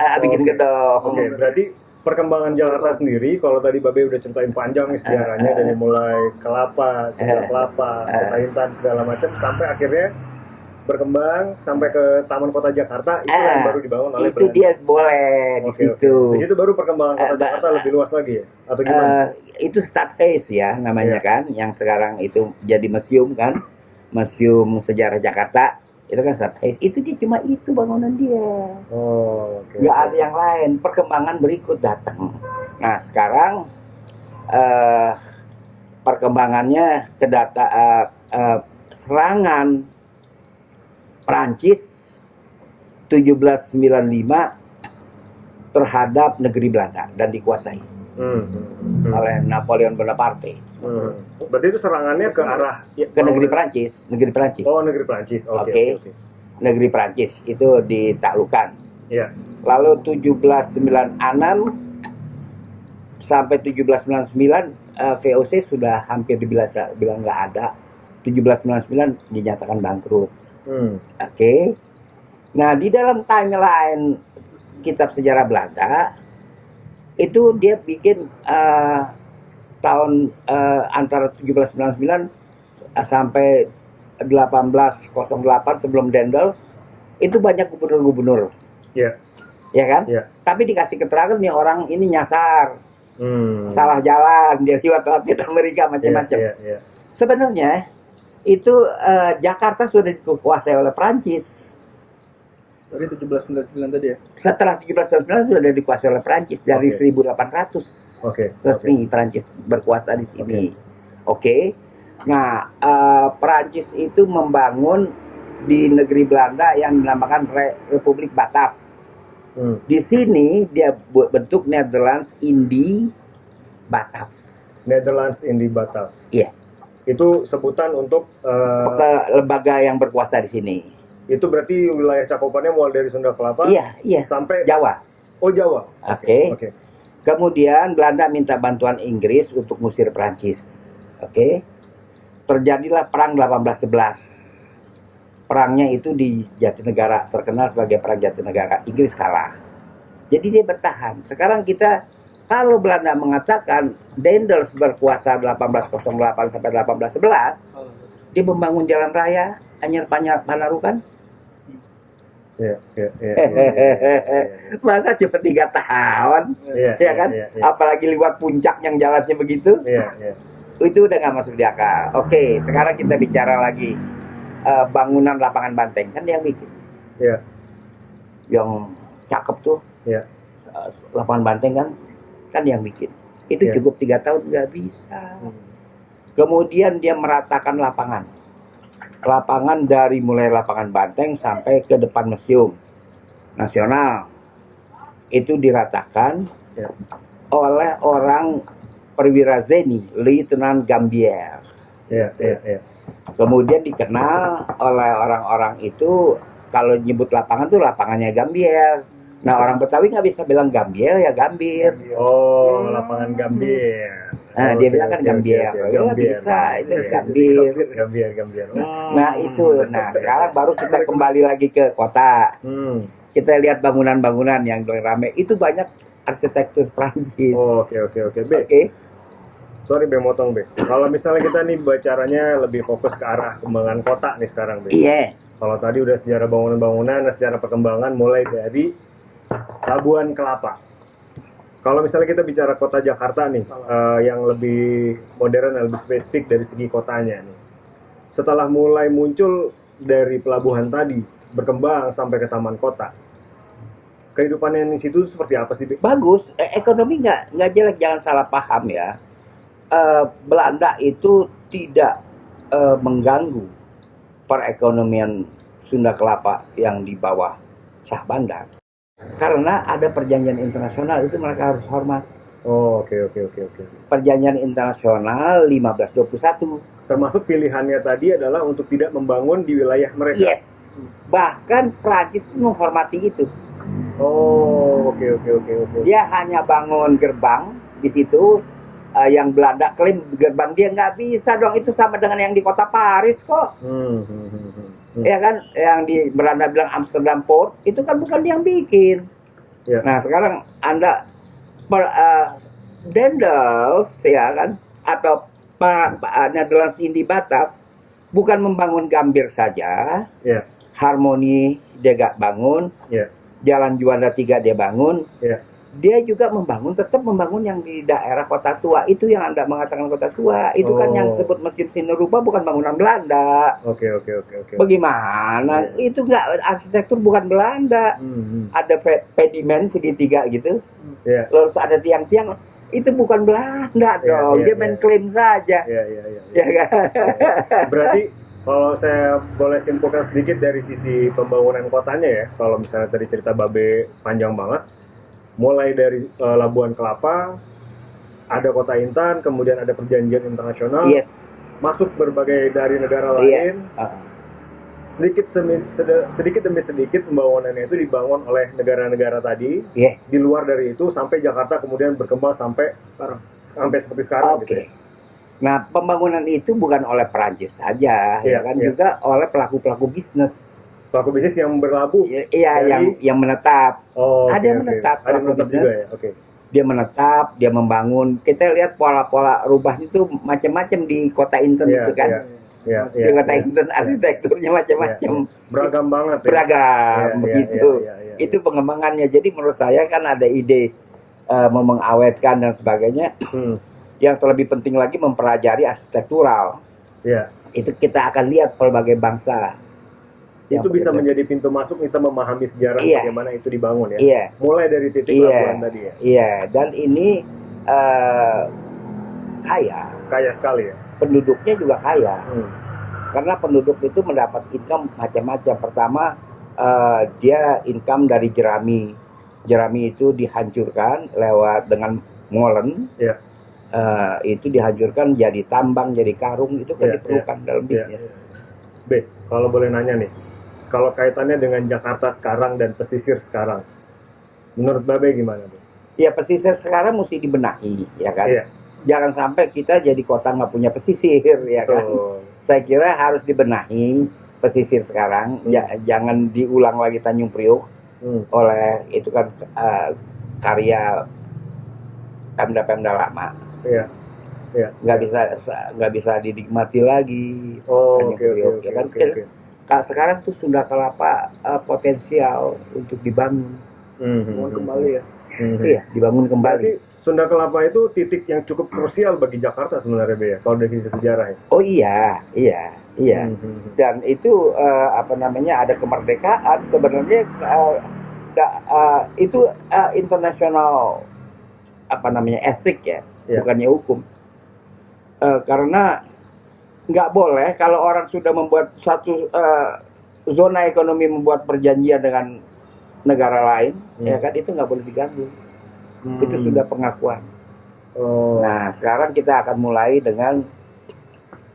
Oke, berarti perkembangan Jakarta sendiri, kalau tadi Babe udah ceritain panjang nih sejarahnya dari mulai Kelapa, Sunda Kelapa, Kota Intan segala macam sampai akhirnya berkembang sampai ke Taman Kota Jakarta, itu yang baru dibangun oleh itu Belanda. Dia boleh di situ. Di situ baru perkembangan Kota Jakarta lebih luas lagi ya? Atau gimana? Itu Stadhuis ya namanya kan, yang sekarang itu jadi museum kan. Museum Sejarah Jakarta itu kan Stadhuis, itu dia cuma itu bangunan dia. Nggak ada yang lain. Perkembangan berikut datang. Nah sekarang perkembangannya serangan Prancis 1795 terhadap negeri Belanda dan dikuasai oleh Napoleon Bonaparte. Berarti itu serangannya ke arah Ke negeri Perancis, Oh, negeri Perancis. Oke. Negeri Perancis itu ditaklukkan. Iya. Lalu 1796 sampai 1799 VOC sudah hampir bilang nggak ada. 1799 dinyatakan bangkrut. Oke. Nah, di dalam timeline kitab sejarah Belanda itu dia bikin tahun antara 1799 sampai 1808 sebelum Daendels itu banyak gubernur-gubernur. Iya. Ya kan? Iya. Tapi dikasih keterangan nih orang ini nyasar. Salah jalan, dia lewat Latin Amerika macam-macam. Iya. Sebenarnya itu Jakarta sudah dikuasai oleh Prancis. Dari 1799 tadi ya. Setelah 1799 sudah dikuasai oleh Prancis dari 1800. Resmi Prancis berkuasa di sini. Oke. Nah, Prancis itu membangun di negeri Belanda yang dinamakan Republik Batav. Di sini dia bentuk Netherlands Indi Batav. Netherlands Indi Batav. Iya. Itu sebutan untuk lembaga yang berkuasa di sini. Itu berarti wilayah cakupannya mulai dari Sunda Kelapa Iya. sampai Jawa. Oh, Jawa. Oke. Kemudian Belanda minta bantuan Inggris untuk ngusir Prancis. Oke. Terjadilah perang 1811. Perangnya itu di Jatinegara, terkenal sebagai perang Jatinegara. Inggris kalah. Jadi dia bertahan. Sekarang kita, kalau Belanda mengatakan Daendels berkuasa 1808 sampai 1811, dia membangun jalan raya Anyar Panarukan. Iya. Masa cuma 3 tahun, ya kan? Apalagi lewat puncak yang jalannya begitu. Iya. Itu udah nggak masuk di akal. Oke, sekarang kita bicara lagi bangunan lapangan banteng, kan dia yang bikin. Iya. Yang cakep tuh. Iya. Lapangan banteng kan yang bikin. Itu Iya. cukup 3 tahun nggak bisa. Kemudian dia meratakan lapangan dari mulai lapangan banteng sampai ke depan Museum Nasional. Itu diratakan oleh orang perwira Zeni, Lieutenant Gambier. Iya. Kemudian dikenal oleh orang-orang itu, kalau nyebut lapangan tuh lapangannya Gambier. Nah, orang Betawi nggak bisa bilang Gambier, ya Gambir. Oh, lapangan Gambier. Nah, dia bilang kan Gambier. Ya nggak bisa, itu Gambir. Gambier. Nah, itu. Nah, sekarang baru kita kembali lagi ke kota. Kita lihat bangunan-bangunan yang rame. Itu banyak arsitektur Prancis. Oke. B. Sorry, B, motong, B. Kalau misalnya kita nih bicaranya lebih fokus ke arah kembangan kota nih sekarang, B. Iya. Kalau tadi udah sejarah bangunan-bangunan, sejarah perkembangan mulai dari Labuan Kelapa. Kalau misalnya kita bicara kota Jakarta nih, yang lebih modern, lebih spesifik dari segi kotanya nih. Setelah mulai muncul dari pelabuhan tadi, berkembang sampai ke taman kota, kehidupannya di situ seperti apa sih, Bi? Bagus. Ekonomi nggak jelek, jangan salah paham ya. Belanda itu tidak mengganggu perekonomian Sunda Kelapa yang di bawah Syah Bandar. Karena ada perjanjian internasional, itu mereka harus hormat. Oh, oke. Perjanjian internasional 1521. Termasuk pilihannya tadi adalah untuk tidak membangun di wilayah mereka. Yes. Bahkan Prancis menghormati itu. Oh, oke. Dia hanya bangun gerbang di situ. Yang Belanda klaim gerbang dia nggak bisa dong, itu sama dengan yang di kota Paris kok. Ya kan, yang di Belanda bilang Amsterdam Port, itu kan bukan dia yang bikin. Yeah. Nah, sekarang Anda Daendels ya kan, atau Netherlands Indi Batav bukan membangun Gambir saja. Harmoni dia gak bangun. Jalan Juanda 3 dia bangun. Dia juga tetap membangun yang di daerah Kota Tua. Itu yang Anda mengatakan Kota Tua. Itu kan yang disebut Museum Sinerupa, bukan bangunan Belanda. Oke. Bagaimana? Itu nggak, arsitektur bukan Belanda. Ada pediment segitiga gitu. Lalu ada tiang-tiang. Itu bukan Belanda dong. Dia main klaim saja. Iya. Ya kan? Berarti Kalau saya boleh simpulkan sedikit dari sisi pembangunan kotanya ya, kalau misalnya tadi cerita Babe panjang banget, mulai dari Labuan Kelapa, ada Kota Intan, kemudian ada perjanjian internasional, Yes. masuk berbagai dari negara Iya. lain, sedikit demi sedikit pembangunannya itu dibangun oleh negara-negara tadi, Iya. di luar dari itu sampai Jakarta kemudian berkembang sampai seperti sekarang Oke. gitu ya. Nah, pembangunan itu bukan oleh Perancis saja, Iya, ya kan, iya. juga oleh pelaku-pelaku bisnis. Pelaku bisnis yang berlabuh. Iya, dari- yang menetap. Oh, Ada oke, yang oke. menetap, Ada pelaku menetap bisnis. juga ya. Oke. Dia menetap, dia membangun. Kita lihat pola-pola rubahnya itu macam-macam di kota Inten Iya, itu kan. iya. Iya, Di kota iya. Inten arsitekturnya macam-macam. Beragam banget ya. Beragam Iya, begitu. iya, iya, iya. Itu pengembangannya. Jadi menurut saya kan ada ide mau mengawetkan dan sebagainya. Hmm, Yang terlebih penting lagi mempelajari arsitektural. iya. Itu kita akan lihat berbagai bangsa. Itu bisa begitu. menjadi pintu masuk kita memahami sejarah Iya. bagaimana itu dibangun ya. Iya. Mulai dari titik Iya. Labuan tadi ya. Iya, dan ini kaya. Kaya sekali ya. Penduduknya juga kaya. Hmm. Karena penduduk itu mendapat income macam-macam. Pertama, dia income dari jerami. Jerami itu dihancurkan lewat dengan molen. Iya. Itu dihancurkan jadi tambang, jadi karung. Itu kan Iya, diperlukan dalam Iya. bisnis. B, kalau boleh nanya nih, kalau kaitannya dengan Jakarta sekarang dan pesisir sekarang, menurut Babe gimana tuh? Ya, pesisir sekarang mesti dibenahi, ya kan? Iya. Jangan sampai kita jadi kota nggak punya pesisir, ya kan? Tuh. Saya kira harus dibenahi pesisir sekarang. Jangan diulang lagi Tanjung Priok oleh itu kan karya Pemda-Pemda lama. Iya. Iya. Nggak bisa dinikmati lagi. Oh, Tanjung oke, Priok, oke, ya kan? oke, oke. Sekarang tuh Sunda Kelapa potensial untuk dibangun. Mau kembali ya. Iya, dibangun kembali. Berarti Sunda Kelapa itu titik yang cukup krusial bagi Jakarta sebenarnya, Be, ya, kalau dari sisi sejarah ya. Oh iya. Dan itu ada kemerdekaan sebenarnya itu internasional etik ya, Iya. bukannya hukum. Karena nggak boleh kalau orang sudah membuat satu zona ekonomi, membuat perjanjian dengan negara lain, ya kan, itu nggak boleh diganggu. Itu sudah pengakuan. Oh. Nah, sekarang kita akan mulai dengan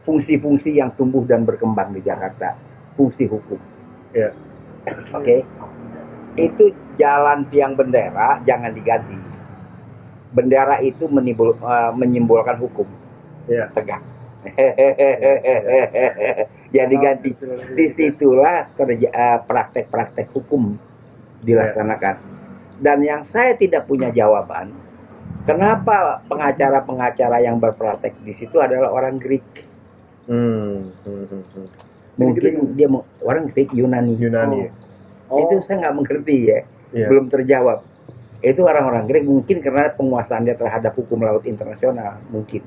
fungsi-fungsi yang tumbuh dan berkembang di Jakarta. Fungsi hukum. Iya. Oke. Itu jalan tiang bendera jangan diganti. Bendera itu menyimbolkan hukum Iya. tegak. Jadi ganti. Disitulah praktek-praktek hukum dilaksanakan. Dan yang saya tidak punya jawaban, kenapa pengacara-pengacara yang berpraktek di situ adalah orang Greek? Mungkin dia orang Greek Yunani. Itu saya nggak mengerti ya. Iya. Belum terjawab. Itu orang-orang Greek mungkin karena penguasaan dia terhadap hukum laut internasional mungkin.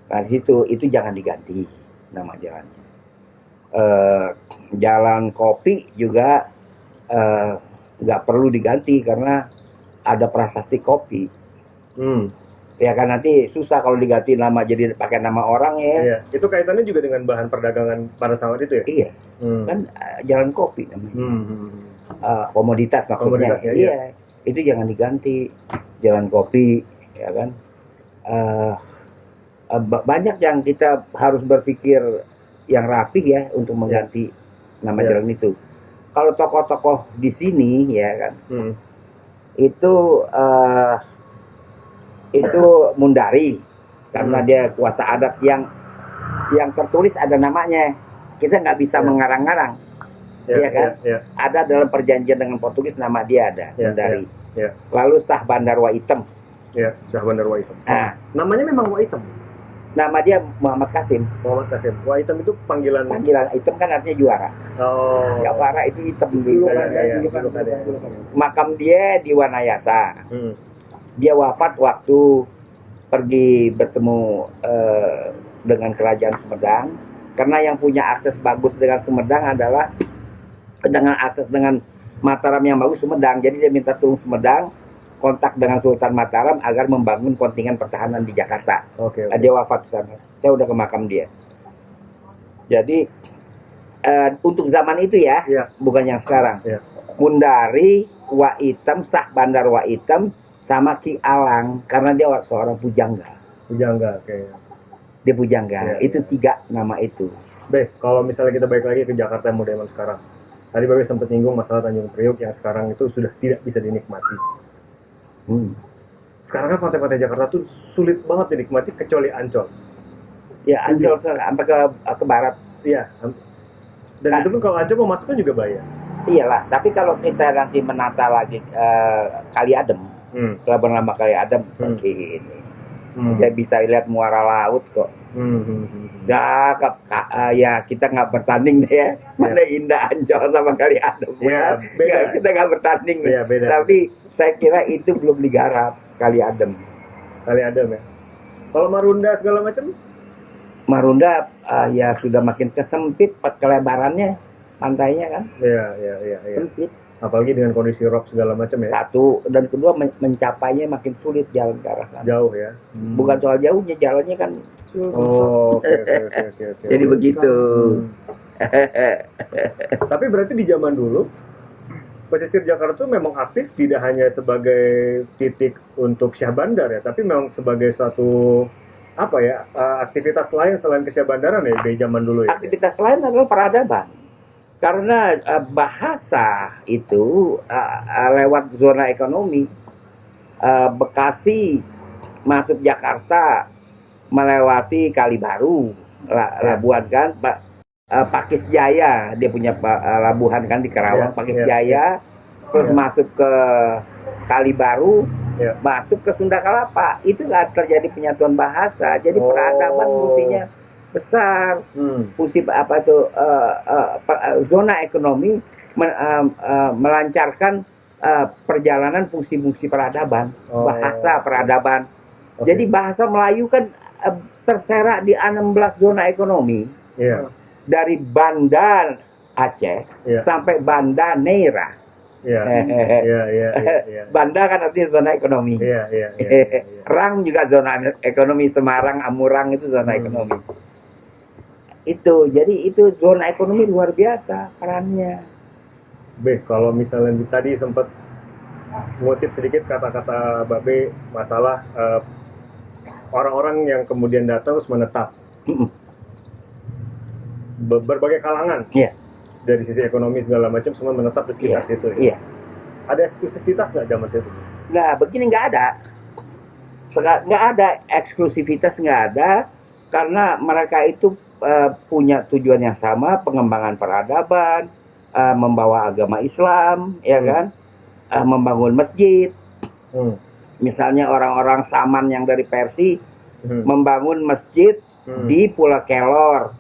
Nah itu jangan diganti nama jalannya. Jalan Kopi juga nggak perlu diganti karena ada prasasti kopi. Ya kan nanti susah kalau diganti nama jadi pakai nama orang ya. Iya. Itu kaitannya juga dengan bahan perdagangan pada saat itu ya. Iya. Kan jalan kopi namanya. Komoditas maksudnya. Komoditasnya, iya. Itu jangan diganti. Jalan kopi, ya kan. Banyak yang kita harus berpikir yang rapi ya untuk mengganti nama jalan itu. Kalau tokoh-tokoh di sini ya kan, itu Mundari karena dia kuasa adat yang tertulis ada namanya. Kita nggak bisa mengarang-arang. Iya kan? Ada dalam perjanjian dengan Portugis nama dia ada, Mundari. Lalu Sah Bandar Waitem. Ya, Sah Bandar Waitem. Nah, namanya memang Waitem. Nama dia Muhammad Kasim. Muhammad Kasim. Waitem itu panggilan. Item kan artinya juara. Oh. Juara itu hitam Iya. Makam dia di Wanayasa. Hmm. Dia wafat waktu pergi bertemu dengan kerajaan Sumedang. Karena yang punya akses bagus dengan Sumedang adalah dengan akses dengan Mataram yang bagus Sumedang. Jadi dia minta tolong Sumedang kontak dengan Sultan Mataram agar membangun kontingen pertahanan di Jakarta. Oke. Dia wafat di sana. Saya udah ke makam dia. Jadi untuk zaman itu ya, Iya. bukan yang sekarang. Iya. Mundari, Waitem, Sah Bandar Waitem, sama Ki Alang karena dia seorang pujangga. Pujangga kayaknya. Dia pujangga. Iya, Itu iya. 3 nama itu. Beh, kalau misalnya kita balik lagi ke Jakarta yang modern sekarang. Tadi Babe sempat nyinggung masalah Tanjung Priok yang sekarang itu sudah tidak bisa dinikmati. Sekarang kan pantai-pantai Jakarta tuh sulit banget dinikmati kecuali Ancol. Ya Ancol sampai ke barat. Iya. Dan itu pun kalau Ancol mau masuk kan juga bayar. Iyalah, tapi kalau kita nanti menata lagi Kali Adem, pelabuhan lama Kali Adem, ini. Dia bisa lihat muara laut kok. Ya, ya kita nggak bertanding deh ya. Mana indah Ancol sama Kali Adem. Ya, beda. Kita nggak bertanding. Iya, beda. Tapi saya kira itu belum digarap Kali Adem. Kali Adem ya. Kalau Marunda segala macam? Marunda ya sudah makin kesempit kelebarannya pantainya kan. Iya. Sempit. Apalagi dengan kondisi rob segala macam ya. Satu dan kedua mencapainya makin sulit jalan ke arah sana. Jauh ya. Bukan soal jauhnya, jalannya kan. Oh, oke. Jadi begitu. Tapi berarti di zaman dulu pesisir Jakarta itu memang aktif tidak hanya sebagai titik untuk Syah Bandar ya, tapi memang sebagai satu aktivitas lain selain ke Syah Bandaran ya di zaman dulu ya. Aktivitas lain adalah peradaban. Karena bahasa itu lewat zona ekonomi. Bekasi masuk Jakarta melewati Kali Baru, Labuan kan, Pakis Jaya dia punya labuhan kan di Karawang, Pakis Jaya, terus masuk ke Kali Baru, masuk ke Sunda Kelapa. Itu terjadi penyatuan bahasa. Jadi peradaban fungsinya besar. Fungsi zona ekonomi melancarkan perjalanan fungsi-fungsi peradaban, bahasa peradaban. Jadi bahasa Melayu kan terserak di 16 zona ekonomi. Dari Banda Aceh sampai Banda Neira. Banda kan artinya zona ekonomi. Rang juga zona ekonomi. Semarang, Amurang itu zona ekonomi. Jadi itu zona ekonomi luar biasa perannya. Kalau misalnya tadi sempat ngutip sedikit kata-kata Babe masalah orang-orang yang kemudian datang terus menetap. Berbagai kalangan. Dari sisi ekonomi segala macam semua menetap di sekitar situ ya. Ada eksklusivitas nggak zaman situ? Nah, begini nggak ada. Nggak ada eksklusivitas, nggak ada, karena mereka itu punya tujuan yang sama, pengembangan peradaban, membawa agama Islam, ya kan, membangun masjid. Misalnya orang-orang Saman yang dari Persia membangun masjid di Pulau Kelor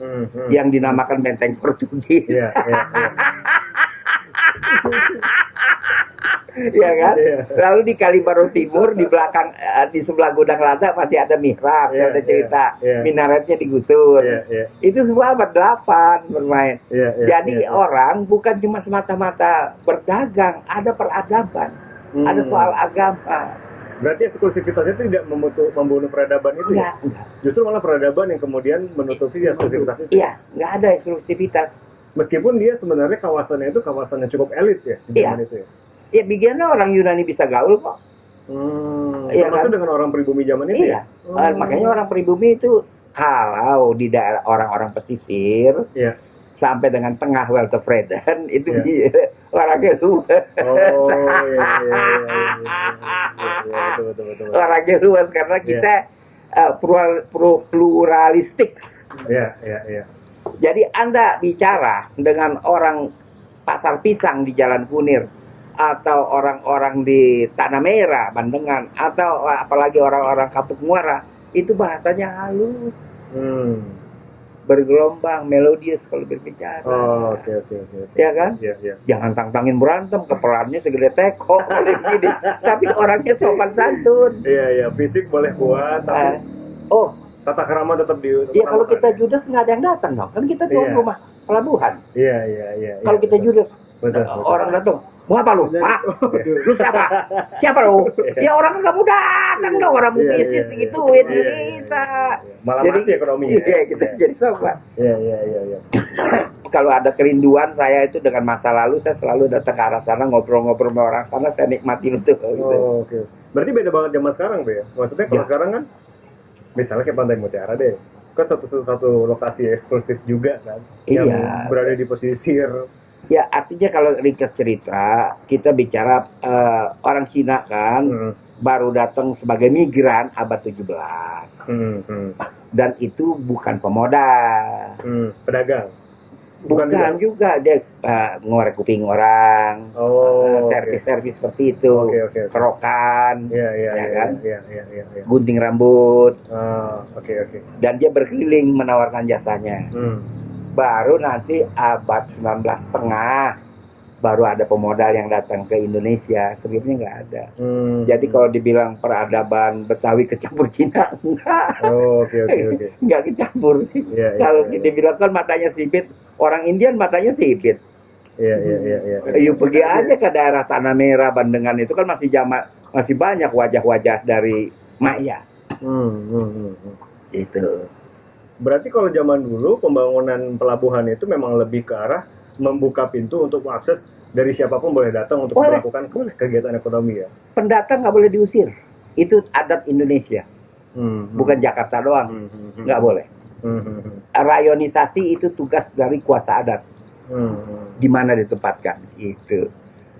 yang dinamakan Benteng Portugis. Ya kan? Lalu di Kali Baru Timur di belakang di sebelah Gudang Lada masih ada mihrab, ada cerita minaretnya digusur. Itu semua abad 8 bermain. Jadi orang bukan cuma semata-mata berdagang, ada peradaban, ada soal agama. Berarti eksklusivitasnya itu tidak membunuh peradaban itu ya? Justru malah peradaban yang kemudian menutupi eksklusivitas itu? Iya, nggak ada eksklusivitas. Meskipun dia sebenarnya kawasannya itu kawasan yang cukup elit ya di zaman itu ya? Ya bikinnya orang Yunani bisa gaul kok. Termasuk dengan orang pribumi zaman itu ya? Makanya orang pribumi itu kalau di daerah orang-orang pesisir sampai dengan tengah Weltevreden itu orangnya luas. Betul. Orangnya luas karena kita pluralistik. Jadi Anda bicara dengan orang Pasar Pisang di Jalan Kunir, atau orang-orang di Tanah Merah, Bandengan, atau apalagi orang-orang Kapuk Muara, itu bahasanya halus. Bergelombang, melodius kalau berbicara. Oke. Ya kan? Jangan tantangin berantem, keperannya segede teko gini. Tapi orangnya sopan santun. Fisik boleh kuat, tapi tata krama tetap di. Iya, kalau kita judes nggak ada yang datang dong. Kan kita tuh rumah pelabuhan. Kalau kita judes, Betul. Orang datang, mau apa lu? Pak, lu siapa? Siapa lu? Ya orang nggak mau datang dong, orang mau bisnis digituin, nggak bisa. Malah Jadi, mati ekonominya. Iya, gitu. Jadi sobat. Iya. Kalau ada kerinduan saya itu dengan masa lalu, saya selalu datang ke arah sana, ngobrol-ngobrol sama orang sana, saya nikmatin itu. Gitu. Oh, oke. Berarti beda banget zaman sekarang, Be ya? Maksudnya kalau sekarang kan, misalnya kayak Pantai Mutiara deh, kan satu lokasi eksklusif juga kan, yang berada di pesisir. Ya artinya kalau ringkas cerita, kita bicara orang Cina kan, baru datang sebagai migran abad 17. Dan itu bukan pemodal. Pedagang. Bukan juga dia ngorek kuping orang, servis-servis seperti itu, kerokan, kan? Gunting rambut, dan dia berkeliling menawarkan jasanya. Baru nanti abad 19 setengah baru ada pemodal yang datang ke Indonesia, sebelumnya nggak ada. Jadi kalau dibilang peradaban Betawi kecampur Cina, enggak. Nggak kecampur sih. Kalau dibilang kan matanya sipit, orang Indian matanya sipit. Yuk pergi aja ke daerah Tanah Merah, Bandengan itu kan masih banyak wajah-wajah dari Maya. Itu. Berarti kalau zaman dulu pembangunan pelabuhan itu memang lebih ke arah membuka pintu untuk akses dari siapapun boleh datang untuk melakukan kegiatan ekonomi ya. Pendatang nggak boleh diusir. Itu adat Indonesia. Bukan Jakarta doang. Nggak boleh. Rayonisasi itu tugas dari kuasa adat. Di mana ditempatkan itu.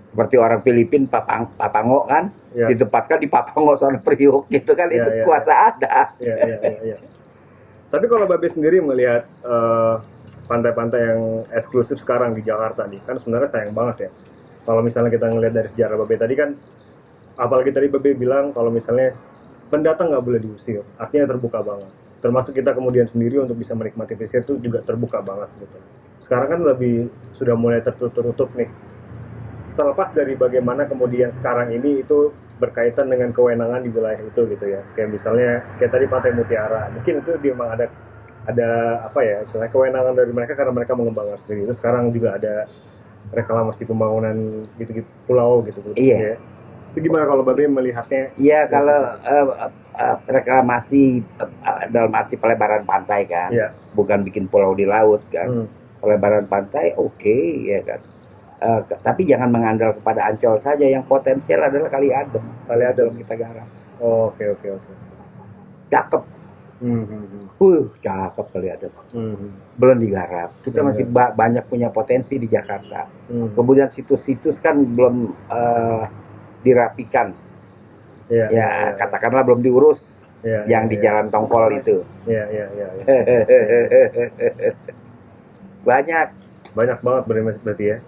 Seperti orang Filipin Papango kan, ditempatkan di Papango sana Priok gitu kan, itu kuasa adat. Tapi kalau Babe sendiri melihat pantai-pantai yang eksklusif sekarang di Jakarta nih, kan sebenarnya sayang banget ya. Kalau misalnya kita ngelihat dari sejarah Babe tadi kan, apalagi tadi Babe bilang kalau misalnya pendatang nggak boleh diusir, artinya terbuka banget. Termasuk kita kemudian sendiri untuk bisa menikmati pesisir itu juga terbuka banget gitu. Sekarang kan sudah mulai tertutup nih. Terlepas dari bagaimana kemudian sekarang ini itu berkaitan dengan kewenangan di wilayah itu gitu ya. Kayak misalnya kayak tadi Pantai Mutiara, mungkin itu memang ada apa ya, istilahnya kewenangan dari mereka karena mereka mengembangkan sendiri. Itu sekarang juga ada reklamasi pembangunan gitu-gitu pulau gitu. Iya. Ya. Itu gimana kalau Babe melihatnya? Iya, kalau reklamasi dalam arti pelebaran pantai kan, bukan bikin pulau di laut kan. Pelebaran pantai oke, ya kan. Tapi jangan mengandal kepada Ancol saja, yang potensial adalah Kali Adem kita garap. Oke. Cakep. Cakep Kali Adem. Belum digarap. Kita masih banyak punya potensi di Jakarta. Kemudian situs-situs kan belum dirapikan. Katakanlah belum diurus. Yang di Jalan Tongkol itu. Banyak banget berarti ya.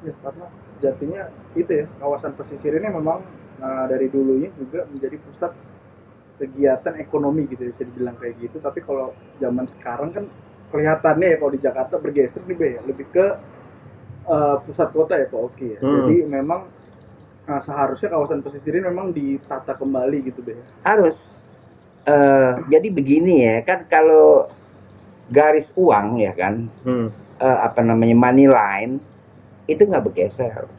Ya, karena sejatinya itu ya, kawasan pesisir ini memang dari dulunya juga menjadi pusat kegiatan ekonomi gitu ya, bisa dibilang kayak gitu. Tapi kalau zaman sekarang kan kelihatannya ya kalau di Jakarta bergeser nih Be, lebih ke pusat kota ya Pak Oki ya. Jadi memang seharusnya kawasan pesisir ini memang ditata kembali gitu Be. Harus. Jadi begini ya, kan kalau garis uang ya kan, money line itu nggak bergeser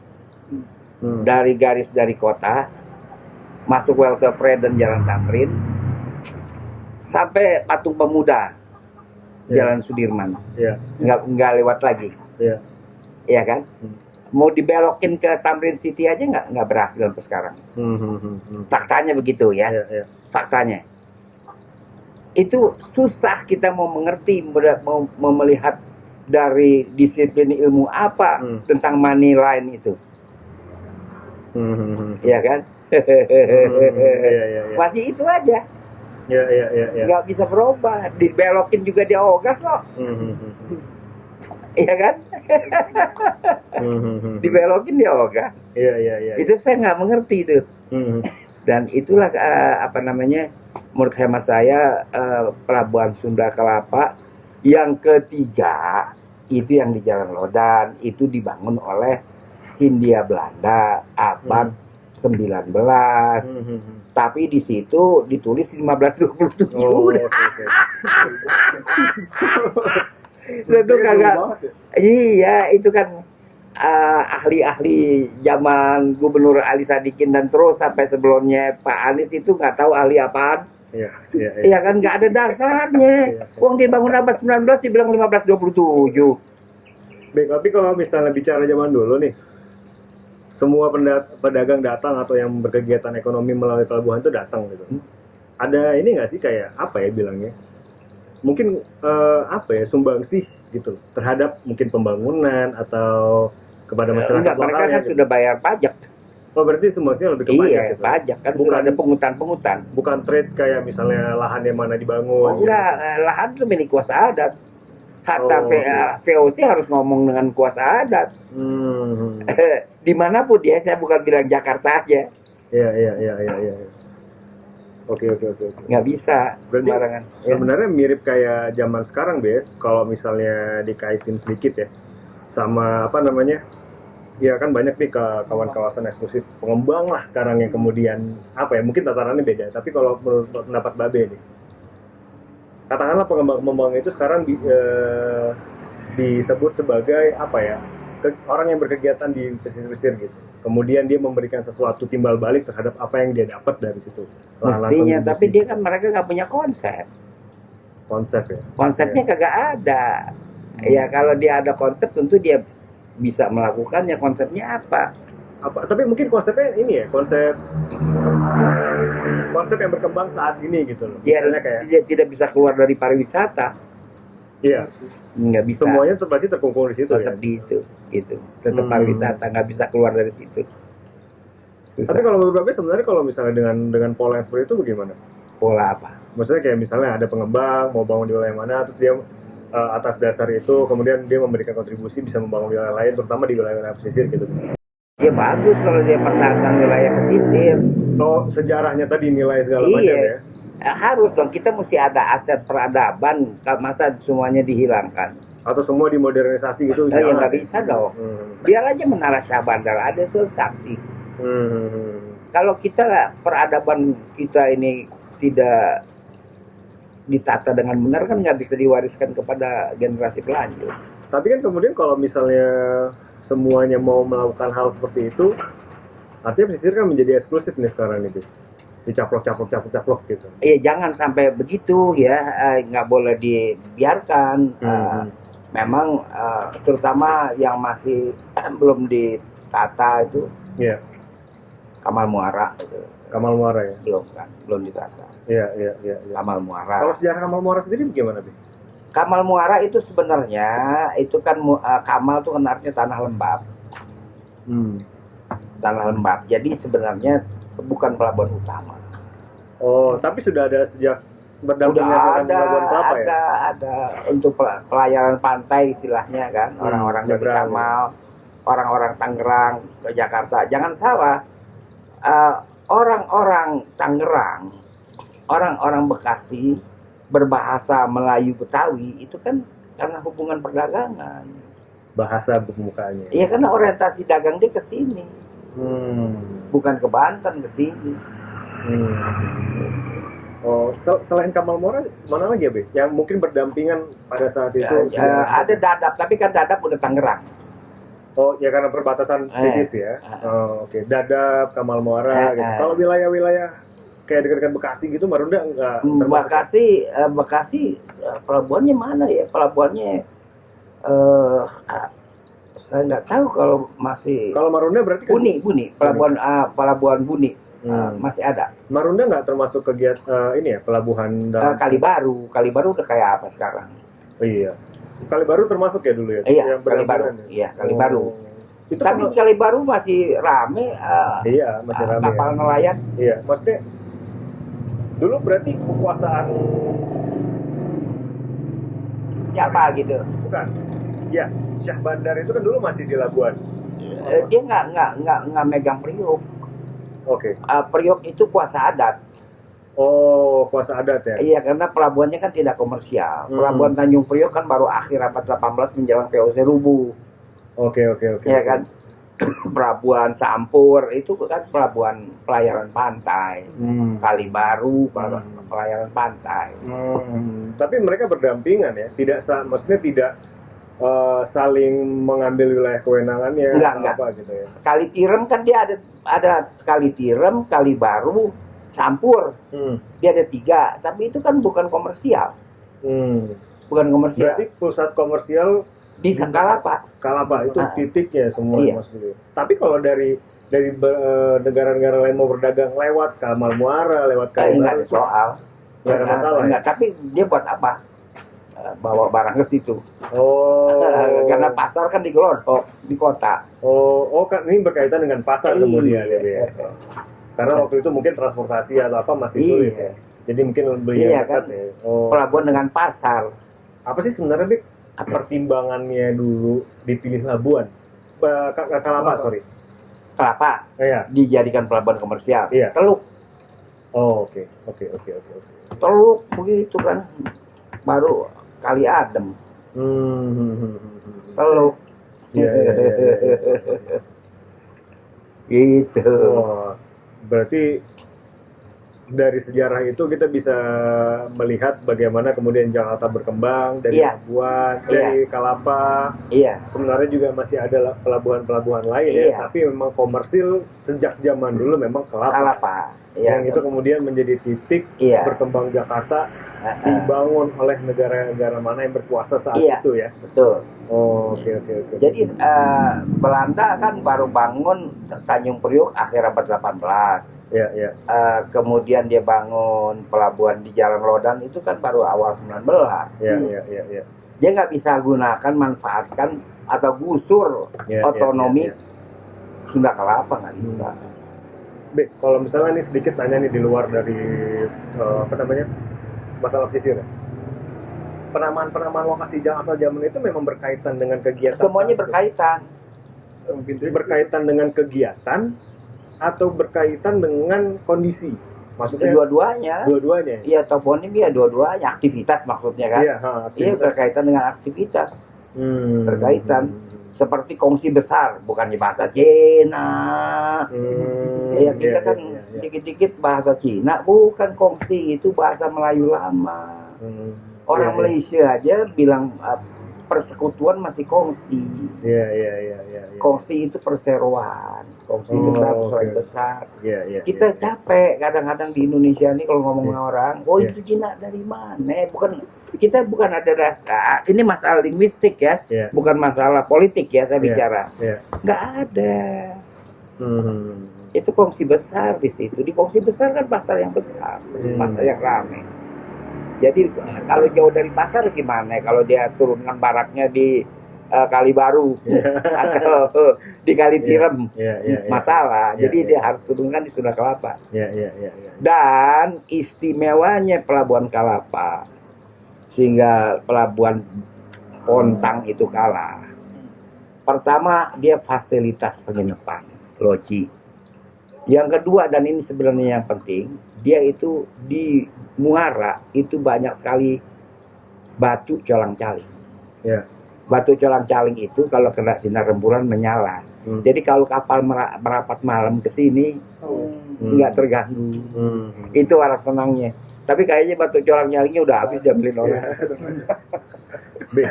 dari garis dari kota masuk Welke Fred dan Jalan Tamrin sampai Patung Pemuda, Jalan Sudirman, nggak lewat lagi, ya kan? Mau dibelokin ke Tamrin City aja nggak berhasil sampai sekarang. Faktanya begitu ya, faktanya. Itu susah kita mau mengerti, mau melihat dari disiplin ilmu apa tentang money line itu. Ya kan? Masih itu aja. Nggak bisa berubah. Dibelokin juga dia ogah kok. Iya kan? Dibelokin dia ogah. Itu saya nggak mengerti itu. Dan itulah menurut hemat saya Pelabuhan Sunda Kelapa yang ketiga itu yang di Jalan Lodan itu dibangun oleh Hindia Belanda abad 19. Tapi di situ ditulis 1527. Saya tuh Kayaknya kagak. jauh banget ya. Iya, itu kan ahli-ahli zaman Gubernur Ali Sadikin dan terus sampai sebelumnya Pak Anies itu nggak tahu ahli apaan. Iya, iya, iya. Iya kan nggak ada dasarnya. Uang dibangun abad 19 dibilang 1527. Baik, tapi kalau misalnya bicara zaman dulu nih, semua pedagang datang atau yang berkegiatan ekonomi melalui pelabuhan itu datang gitu. Ada ini nggak sih kayak apa ya bilangnya? Mungkin apa ya sumbangsi gitu terhadap mungkin pembangunan atau kepada masyarakat Enggak, mereka lokalnya kan gitu. sudah bayar pajak. Oh berarti sumbangsinya lebih ke pajak Iya, gitu. pajak kan Bukan- sudah ada pungutan-pungutan. Bukan trade kayak misalnya lahan yang mana dibangun. Oh enggak, lahan itu milik kuasa adat. Hatta Oh, VOC harus ngomong dengan kuasa adat. Hmm. Dimanapun dia, saya bukan bilang Jakarta aja. Iya, iya, iya, iya, iya. Oke. Nggak bisa Berarti sembarangan. Ya. sebenarnya mirip kayak zaman sekarang Be, kalau misalnya dikaitin sedikit ya sama apa namanya, ya kan banyak nih kawan kawasan eksklusif pengembang lah sekarang yang kemudian apa ya mungkin tatarannya beda, tapi kalau menurut pendapat Babe nih, katakanlah pengembang itu sekarang disebut sebagai apa ya orang yang berkegiatan di pesisir-pesisir gitu, kemudian dia memberikan sesuatu timbal balik terhadap apa yang dia dapat dari situ. Lahan-lahan Mestinya, kontribusi. tapi dia kan mereka nggak punya konsep. Konsep ya. Konsepnya kagak ada. Ya kalau dia ada konsep tentu dia bisa melakukannya. Konsepnya apa? Tapi mungkin konsepnya ini ya, konsep yang berkembang saat ini gitu loh. Dia Misalnya kayak tidak bisa keluar dari pariwisata. iya, Nggak bisa. semuanya pasti terkungkung di situ ya. Tetap di itu, gitu. Tetap Hmm. pariwisata, nggak bisa keluar dari situ. Susah. Tapi kalau menurut Babe sebenarnya kalau misalnya dengan pola yang seperti itu bagaimana? Pola apa? Maksudnya kayak misalnya ada pengembang mau bangun di wilayah mana, terus dia atas dasar itu kemudian dia memberikan kontribusi bisa membangun wilayah lain, terutama di wilayah pesisir gitu. Ya bagus kalau dia pertahankan wilayah pesisir. Oh, sejarahnya tadi nilai segala macam ya. Iya. Harus dong, kita mesti ada aset peradaban. Masa semuanya dihilangkan? Atau semua dimodernisasi gitu. Ya jangan. nggak bisa dong. Biar aja Menara Syah Bandar ada tuh saksi. Kalau kita peradaban kita ini tidak ditata dengan benar kan nggak bisa diwariskan kepada generasi pelanjut. Tapi kan kemudian kalau misalnya semuanya mau melakukan hal seperti itu, artinya pesisir kan menjadi eksklusif nih sekarang itu, dicaplok gitu. Iya jangan sampai begitu ya, nggak boleh dibiarkan. Memang terutama yang masih belum ditata itu Iya, Kamal Muara itu. Kamal Muara ya. Belum ditata. Iya. Kamal Muara. Kalau sejarah Kamal Muara sendiri bagaimana, Bi? Kamal Muara itu sebenarnya itu kan Kamal itu kan artinya tanah lembab. Tanah lembab. Jadi sebenarnya bukan pelabuhan utama. Oh, tapi sudah ada sejak berdampingan Udah dengan Pelabuhan Kelapa ya? ada untuk pelayaran pantai istilahnya kan, orang-orang dari nyebrang, Kamal, orang-orang Tangerang ke Jakarta. Jangan salah, orang-orang Tangerang, orang-orang Bekasi berbahasa Melayu Betawi itu kan karena hubungan perdagangan. Bahasa pembukaannya. Iya karena orientasi dagang dia ke sini, bukan ke Banten, ke sini. Oh, selain Kamal Muara, mana lagi ya, Be? Yang mungkin berdampingan pada saat itu? Ada Dadap, tapi kan Dadap udah Tangerang. Oh, ya karena perbatasan tipis ya. Oh, oke. Dadap, Kamal Muara, gitu. Kalau wilayah-wilayah kayak dekat-dekat Bekasi gitu, Marunda nggak termasuk. Bekasi pelabuhannya mana ya? Pelabuhannya saya nggak tahu kalau masih Kalau Marunda berarti kan Buni, pelabuhan Buni masih ada. Marunda nggak termasuk kegiatan ini ya, pelabuhan dalam Kalibaru udah kayak apa sekarang? Oh, iya. Kalibaru termasuk ya dulu ya? Iya, Yang berdampingan ya? Iya, Kalibaru. Oh. Itu Tapi kalau- Kalibaru masih rame. iya, masih ramai. Kapal Ya. nelayan. Iya, maksudnya dulu berarti kekuasaan Siapa gitu? bukan. Ya, Syah Bandar itu kan dulu masih di Labuan. Dia nggak megang Priok. Oke. Priok itu kuasa adat. Oh, kuasa adat ya. Iya, karena pelabuhannya kan tidak komersial. Pelabuhan Tanjung Priok kan baru akhir abad 18 menjelang VOC rubuh. Oke. Iya kan? Pelabuhan Sampur itu kan pelabuhan pelayaran pantai. Kali Baru pelayaran pantai. Tapi mereka berdampingan ya, maksudnya tidak saling mengambil wilayah kewenangannya Enggak. apa gitu ya. Kali Tirem kan dia ada Kali Tirem, Kali Baru, Sampur. Dia ada 3, tapi itu kan bukan komersial. Bukan komersial. Berarti pusat komersial Di Kalapa. Kalapa itu titiknya semua Iya. maksudnya. Tapi kalau dari negara-negara lain mau berdagang lewat Kamal Muara, lewat Kali Enggak Baru, ada soal. nggak ada masalah. Enggak, tapi dia buat apa? Bawa barang ke situ. Oh. Karena pasar kan di Glodok, di kota. Oh, kan ini berkaitan dengan pasar kemudian ya, Be, ya. Iya. Karena waktu itu mungkin transportasi atau apa masih sulit ya. Jadi mungkin lebih Iya, dekat kan? ya. Oh. Pelabuhan dengan pasar. Apa sih sebenarnya, Be, pertimbangannya dulu dipilih Labuan? Kalapa, sorry. Kelapa Iya. dijadikan pelabuhan komersial. Iya. Teluk, Oh, oke. Teluk begitu kan. Baru Kali Adem. Teluk. Iya. Gitu. Oh, berarti dari sejarah itu kita bisa melihat bagaimana kemudian Jakarta berkembang dari Iya. Labuan, dari Kalapa. Iya. Sebenarnya juga masih ada pelabuhan-pelabuhan lain ya, Iya. tapi memang komersil sejak zaman dulu memang Kalapa. Kalapa. Iya. Yang itu kemudian menjadi titik Iya. berkembang Jakarta dibangun oleh negara-negara mana yang berkuasa saat Iya. itu ya. Betul. Oh, oke. Jadi Belanda kan baru bangun Tanjung Priok akhir abad 18. Ya. Kemudian dia bangun pelabuhan di Jalan Rodan itu kan baru awal 19. Ya. Dia nggak bisa gunakan, manfaatkan atau gusur Ya, otonomi ya. Sunda Kelapa, nggak bisa. Be, kalau misalnya nih sedikit nanya nih di luar dari masalah pesisir ya. Penamaan lokasi Jakarta zaman itu memang berkaitan dengan kegiatan. Semuanya saat itu? berkaitan. Berkaitan dengan kegiatan atau berkaitan dengan kondisi? Maksudnya Dua-duanya. dua-duanya. Iya, toponim ya dua-duanya, aktivitas maksudnya kan. Iya, Iya, berkaitan dengan aktivitas. Berkaitan. Seperti kongsi besar, bukannya bahasa Cina. Ya kita kan dikit-dikit bahasa Cina, bukan kongsi, itu bahasa Melayu lama. Orang Malaysia aja bilang persekutuan masih kongsi. Iya. Kongsi itu perseroan, kongsi besar, perseroan besar. Iya. Kita capek kadang-kadang di Indonesia ini kalau ngomong sama orang, itu Cina dari mana? Kita bukan ada rasa. Ini masalah linguistik ya, Iya. bukan masalah politik ya saya bicara. Iya. Nggak ada. Itu kongsi besar di situ. Di kongsi besar kan pasar yang besar, pasar yang ramai. Jadi kalau jauh dari pasar gimana? Kalau dia turunkan baraknya di Kali Baru atau di Kali Tirem, masalah. Jadi dia harus turunkan di Sunda Kelapa. Dan istimewanya pelabuhan Kalapa sehingga pelabuhan Pontang itu kalah. Pertama, dia fasilitas penginapan, loji. Yang kedua, dan ini sebenarnya yang penting, dia itu di muara itu banyak sekali batu colang-caling. Ya. Batu colang-caling itu kalau kena sinar rembulan menyala. Jadi kalau kapal merapat malam ke sini nggak terganggu. Itu orang senangnya. Tapi kayaknya batu colang-calingnya udah habis diambilin orang. Be,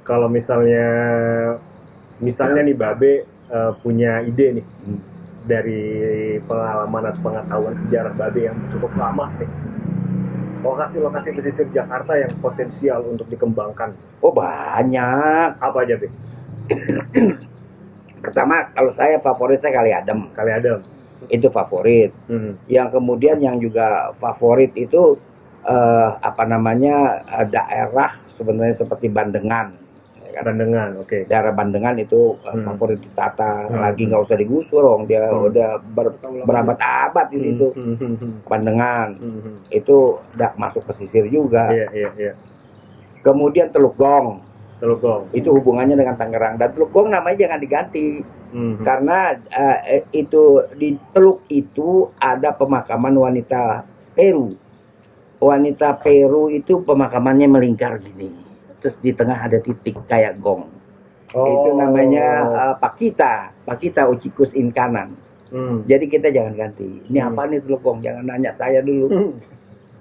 kalau misalnya nih Babe punya ide nih dari pengalaman atau pengetahuan sejarah Babe yang cukup lama nih, lokasi-lokasi pesisir Jakarta yang potensial untuk dikembangkan. Oh banyak. Apa aja, Be? Pertama, kalau saya favorit saya Kali Adem. Kali Adem. Itu favorit. Yang kemudian yang juga favorit itu daerah sebenarnya seperti Bandengan. Bandengan, oke. Daerah Bandengan itu favorit ditata, lagi nggak usah digusur, dia udah berabad-abad di situ. Bandengan itu udah masuk pesisir juga. Iya. Kemudian Teluk Gong itu hubungannya dengan Tangerang, dan Teluk Gong namanya jangan diganti karena itu di Teluk itu ada pemakaman wanita Peru. Wanita Peru itu pemakamannya melingkar gini. Terus di tengah ada titik kayak gong. Itu namanya Pakita Pak kita ucikus in kanan. Jadi kita jangan ganti. Ini apa nih Telukong? Jangan nanya saya dulu.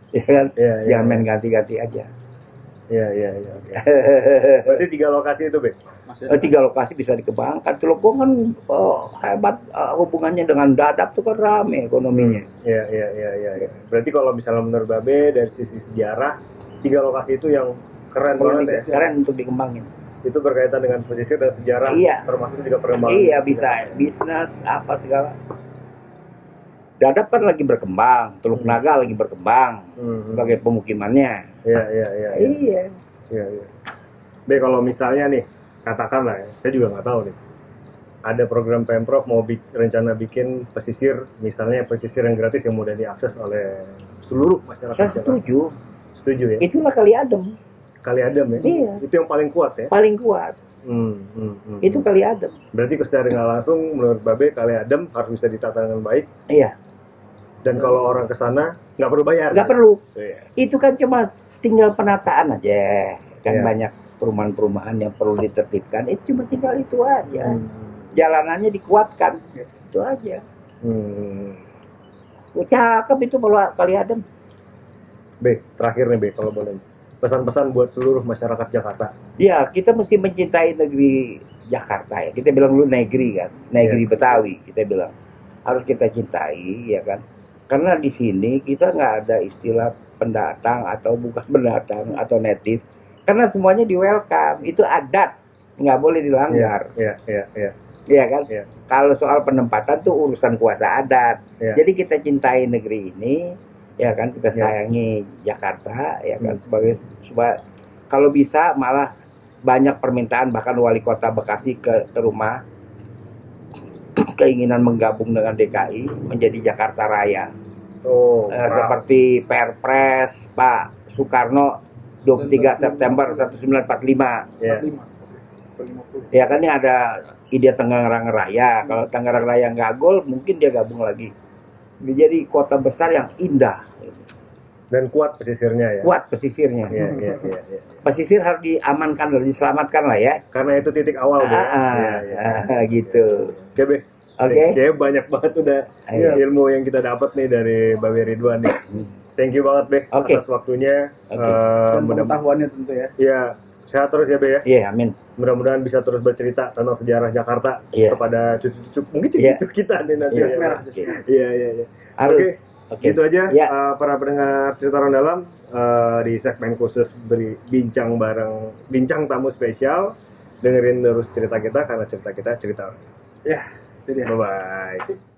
Ya kan? Jangan main ganti-ganti aja. Iya. Berarti 3 lokasi itu, Be? 3 lokasi bisa dikembangkan. Telukong kan hebat hubungannya dengan Dadap tuh kan rame ekonominya. Iya. Berarti kalau misalnya menurut Babe dari sisi sejarah, 3 lokasi itu yang keren banget ya. Keren untuk dikembangin. Itu berkaitan dengan pesisir dan sejarah, termasuk juga perkembangan. Iya, bisa bisnis apa segala. Dadap kan lagi berkembang, Teluk Naga lagi berkembang sebagai pemukimannya. Iya. Be, kalau misalnya nih, katakanlah ya, saya juga nggak tahu nih, ada program Pemprov mau rencana bikin pesisir, misalnya pesisir yang gratis yang mudah diakses oleh seluruh masyarakat. Saya setuju. Setuju ya? Itulah Kali Adem. Kali Adem ya? Iya. Itu yang paling kuat ya? Paling kuat. Itu Kali Adem. Berarti secara nggak langsung menurut Babe Kali Adem harus bisa ditata dengan baik. Iya. Dan kalau orang ke sana nggak perlu bayar. Nggak perlu. Iya. Itu kan cuma tinggal penataan aja. Kan banyak perumahan-perumahan yang perlu ditertibkan. Itu cuma tinggal itu aja. Jalanannya dikuatkan. Itu aja. Cakep itu kalau Kali Adem. Be, terakhir nih Be, kalau boleh. Pesan-pesan buat seluruh masyarakat Jakarta. Ya, kita mesti mencintai negeri Jakarta ya. Kita bilang dulu negeri kan. Negeri Betawi kita bilang. Harus kita cintai ya kan. Karena di sini kita nggak ada istilah pendatang atau bukan pendatang atau native. Karena semuanya di welcome. Itu adat. Nggak boleh dilanggar. Iya. Iya kan? Iya. Kalau soal penempatan tuh urusan kuasa adat. Iya. Jadi kita cintai negeri ini, ya kan? Kita sayangi Jakarta, ya kan? Supaya kalau bisa malah banyak permintaan bahkan wali kota Bekasi ke rumah keinginan menggabung dengan DKI menjadi Jakarta Raya. Seperti Perpres Pak Soekarno 23 September 1945. Ya kan ini ada ide Tangerang Raya. Kalau Tangerang Raya nggak gol, mungkin dia gabung lagi. Menjadi kota besar yang indah. Dan kuat pesisirnya ya. Kuat pesisirnya. Iya. Pesisir harus diamankan, harus diselamatkan lah ya. Karena itu titik awal. Gitu. Oke, Be. Oke. Kayaknya banyak banget udah ilmu yang kita dapat nih dari Babe Ridwan nih. Thank you banget, Be, atas waktunya. Dan pengetahuannya tentu ya. Iya. Sehat terus ya, Be ya. Iya, amin. Mudah-mudahan bisa terus bercerita tentang sejarah Jakarta kepada cucu-cucu, mungkin cucu-cucu kita nih nanti. Jas merah. Iya. Oke. Gitu aja para pendengar cerita orang dalam di segmen khusus bincang tamu spesial. Dengerin terus cerita kita karena cerita kita cerita orang. Ya, itu dia. Bye-bye.